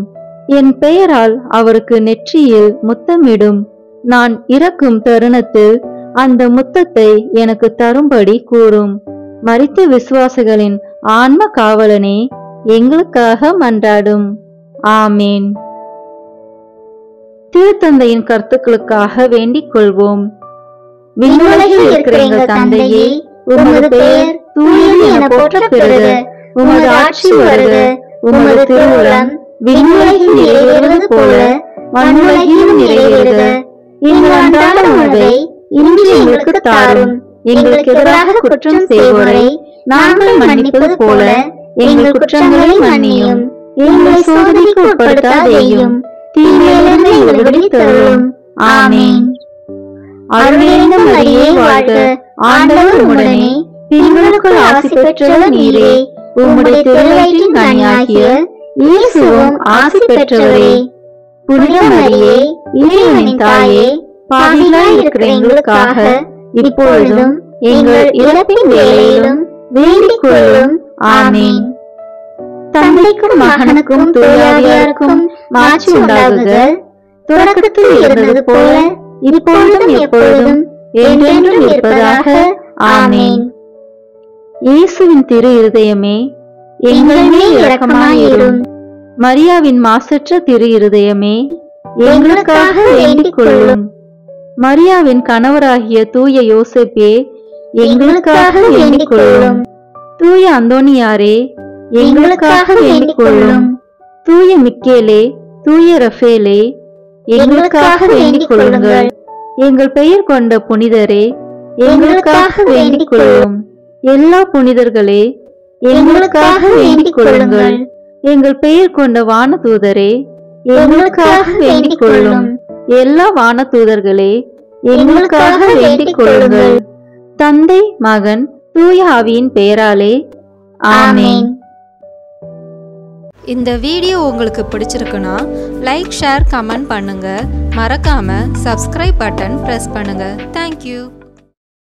என் பெயரால் அவருக்கு நெற்றியில் முத்தமிடும். நான் இறக்கும் தருணத்தில் அந்த முத்தத்தை எனக்கு தரும்படி கூறும். மரித்த விசுவாசிகளின் ஆன்ம காவலனே, எங்களுக்காக மன்றாடும். ஆமேன். திருத்தந்தையின் கருத்துக்களுக்காக வேண்டிக் கொள்வோம். விண்ணுலகில் இருக்கிற எங்கள் தந்தையே, உமது பெயர் தூயது என போற்றப் பெறுக. உமது ஆட்சி வருக. உமது திருவுளம் விண்ணுலகில் நிறைவேறுவது போல மண்ணுலகிலும் நிறைவேறுக. எங்கள் அன்றாட உணவை இன்று எங்களுக்கு தாரும். எங்களுக்கு எதிராக குற்றம் செய்வோரை நாங்கள் மன்னிப்பது போல எங்கள் குற்றங்களை மன்னியும். எங்களை சோதனைக்கு உட்படுத்தாதேயும், தீமையிலிருந்து எங்களை விடுவித்தருளும். ஆமேன். அருளிந்த மரியே வாழ்க, ஆண்டவர் உம்முடனே, பெண்களுக்குள் ஆசி பெற்றவர் நீரே. உம்முடைய திருவயிற்றின் கனியாகிய இயேசுவும் ஆசி பெற்றவரே. புனித மரியே, இறைவனின் தாயே, பாவிகளாய் இருக்கிற எங்களுக்காக இப்பொழுதும் எங்கள் இறப்பின் வேளையிலும் வேண்டிக் கொள்ளும். ஆமேன். தந்தைக்கும் மகனுக்கும் தூயாவியாருக்கும் மாட்சி உண்டாகுக. தொடக்கத்தில் இருந்தது போல இப்பொழுதும் எப்பொழுதும் என்றென்றும் இருப்பதாக. ஆமேன். இயேசுவின் திரு இருதயமே, எங்கள் மேல் இரக்கமாயிரும். மரியாவின் மாசற்ற திரு இருதயமே, எங்களுக்காக வேண்டிக் கொள்ளும். மரியாவின் கணவராகிய தூய யோசேப்பே, எங்களுக்காக வேண்டிக் கொள்ளும். தூய அந்தோனியாரே, எங்களுக்காக வேண்டிக் கொள்ளும். தூய மிக்கேலே, தூய ரஃபேலே, எங்களுக்காக வேண்டிக் கொள்ளுங்கள். எங்கள் பெயர் கொண்ட புனிதரே, எங்களுக்காக வேண்டிக் கொள்ளும். எல்லா புனிதர்களே, எங்களுக்காக வேண்டிக் கொள்ளுங்கள். எங்கள் பெயர் கொண்ட வானதூதரே, எங்களுக்காக வேண்டிக் கொள்ளும். எல்லா வானதூதர்களே, எங்களுக்காக வேண்டிக் கொள்ளுங்கள். தந்தை, மகன், தூய ஆவியின் பெயராலே. ஆமேன். இந்த வீடியோ உங்களுக்கு பிடிச்சிருக்குன்னா லைக், ஷேர், கமெண்ட் பண்ணுங்க. மறக்காம சப்ஸ்கிரைப் பட்டன் பிரஸ் பண்ணுங்க. தேங்க்யூ.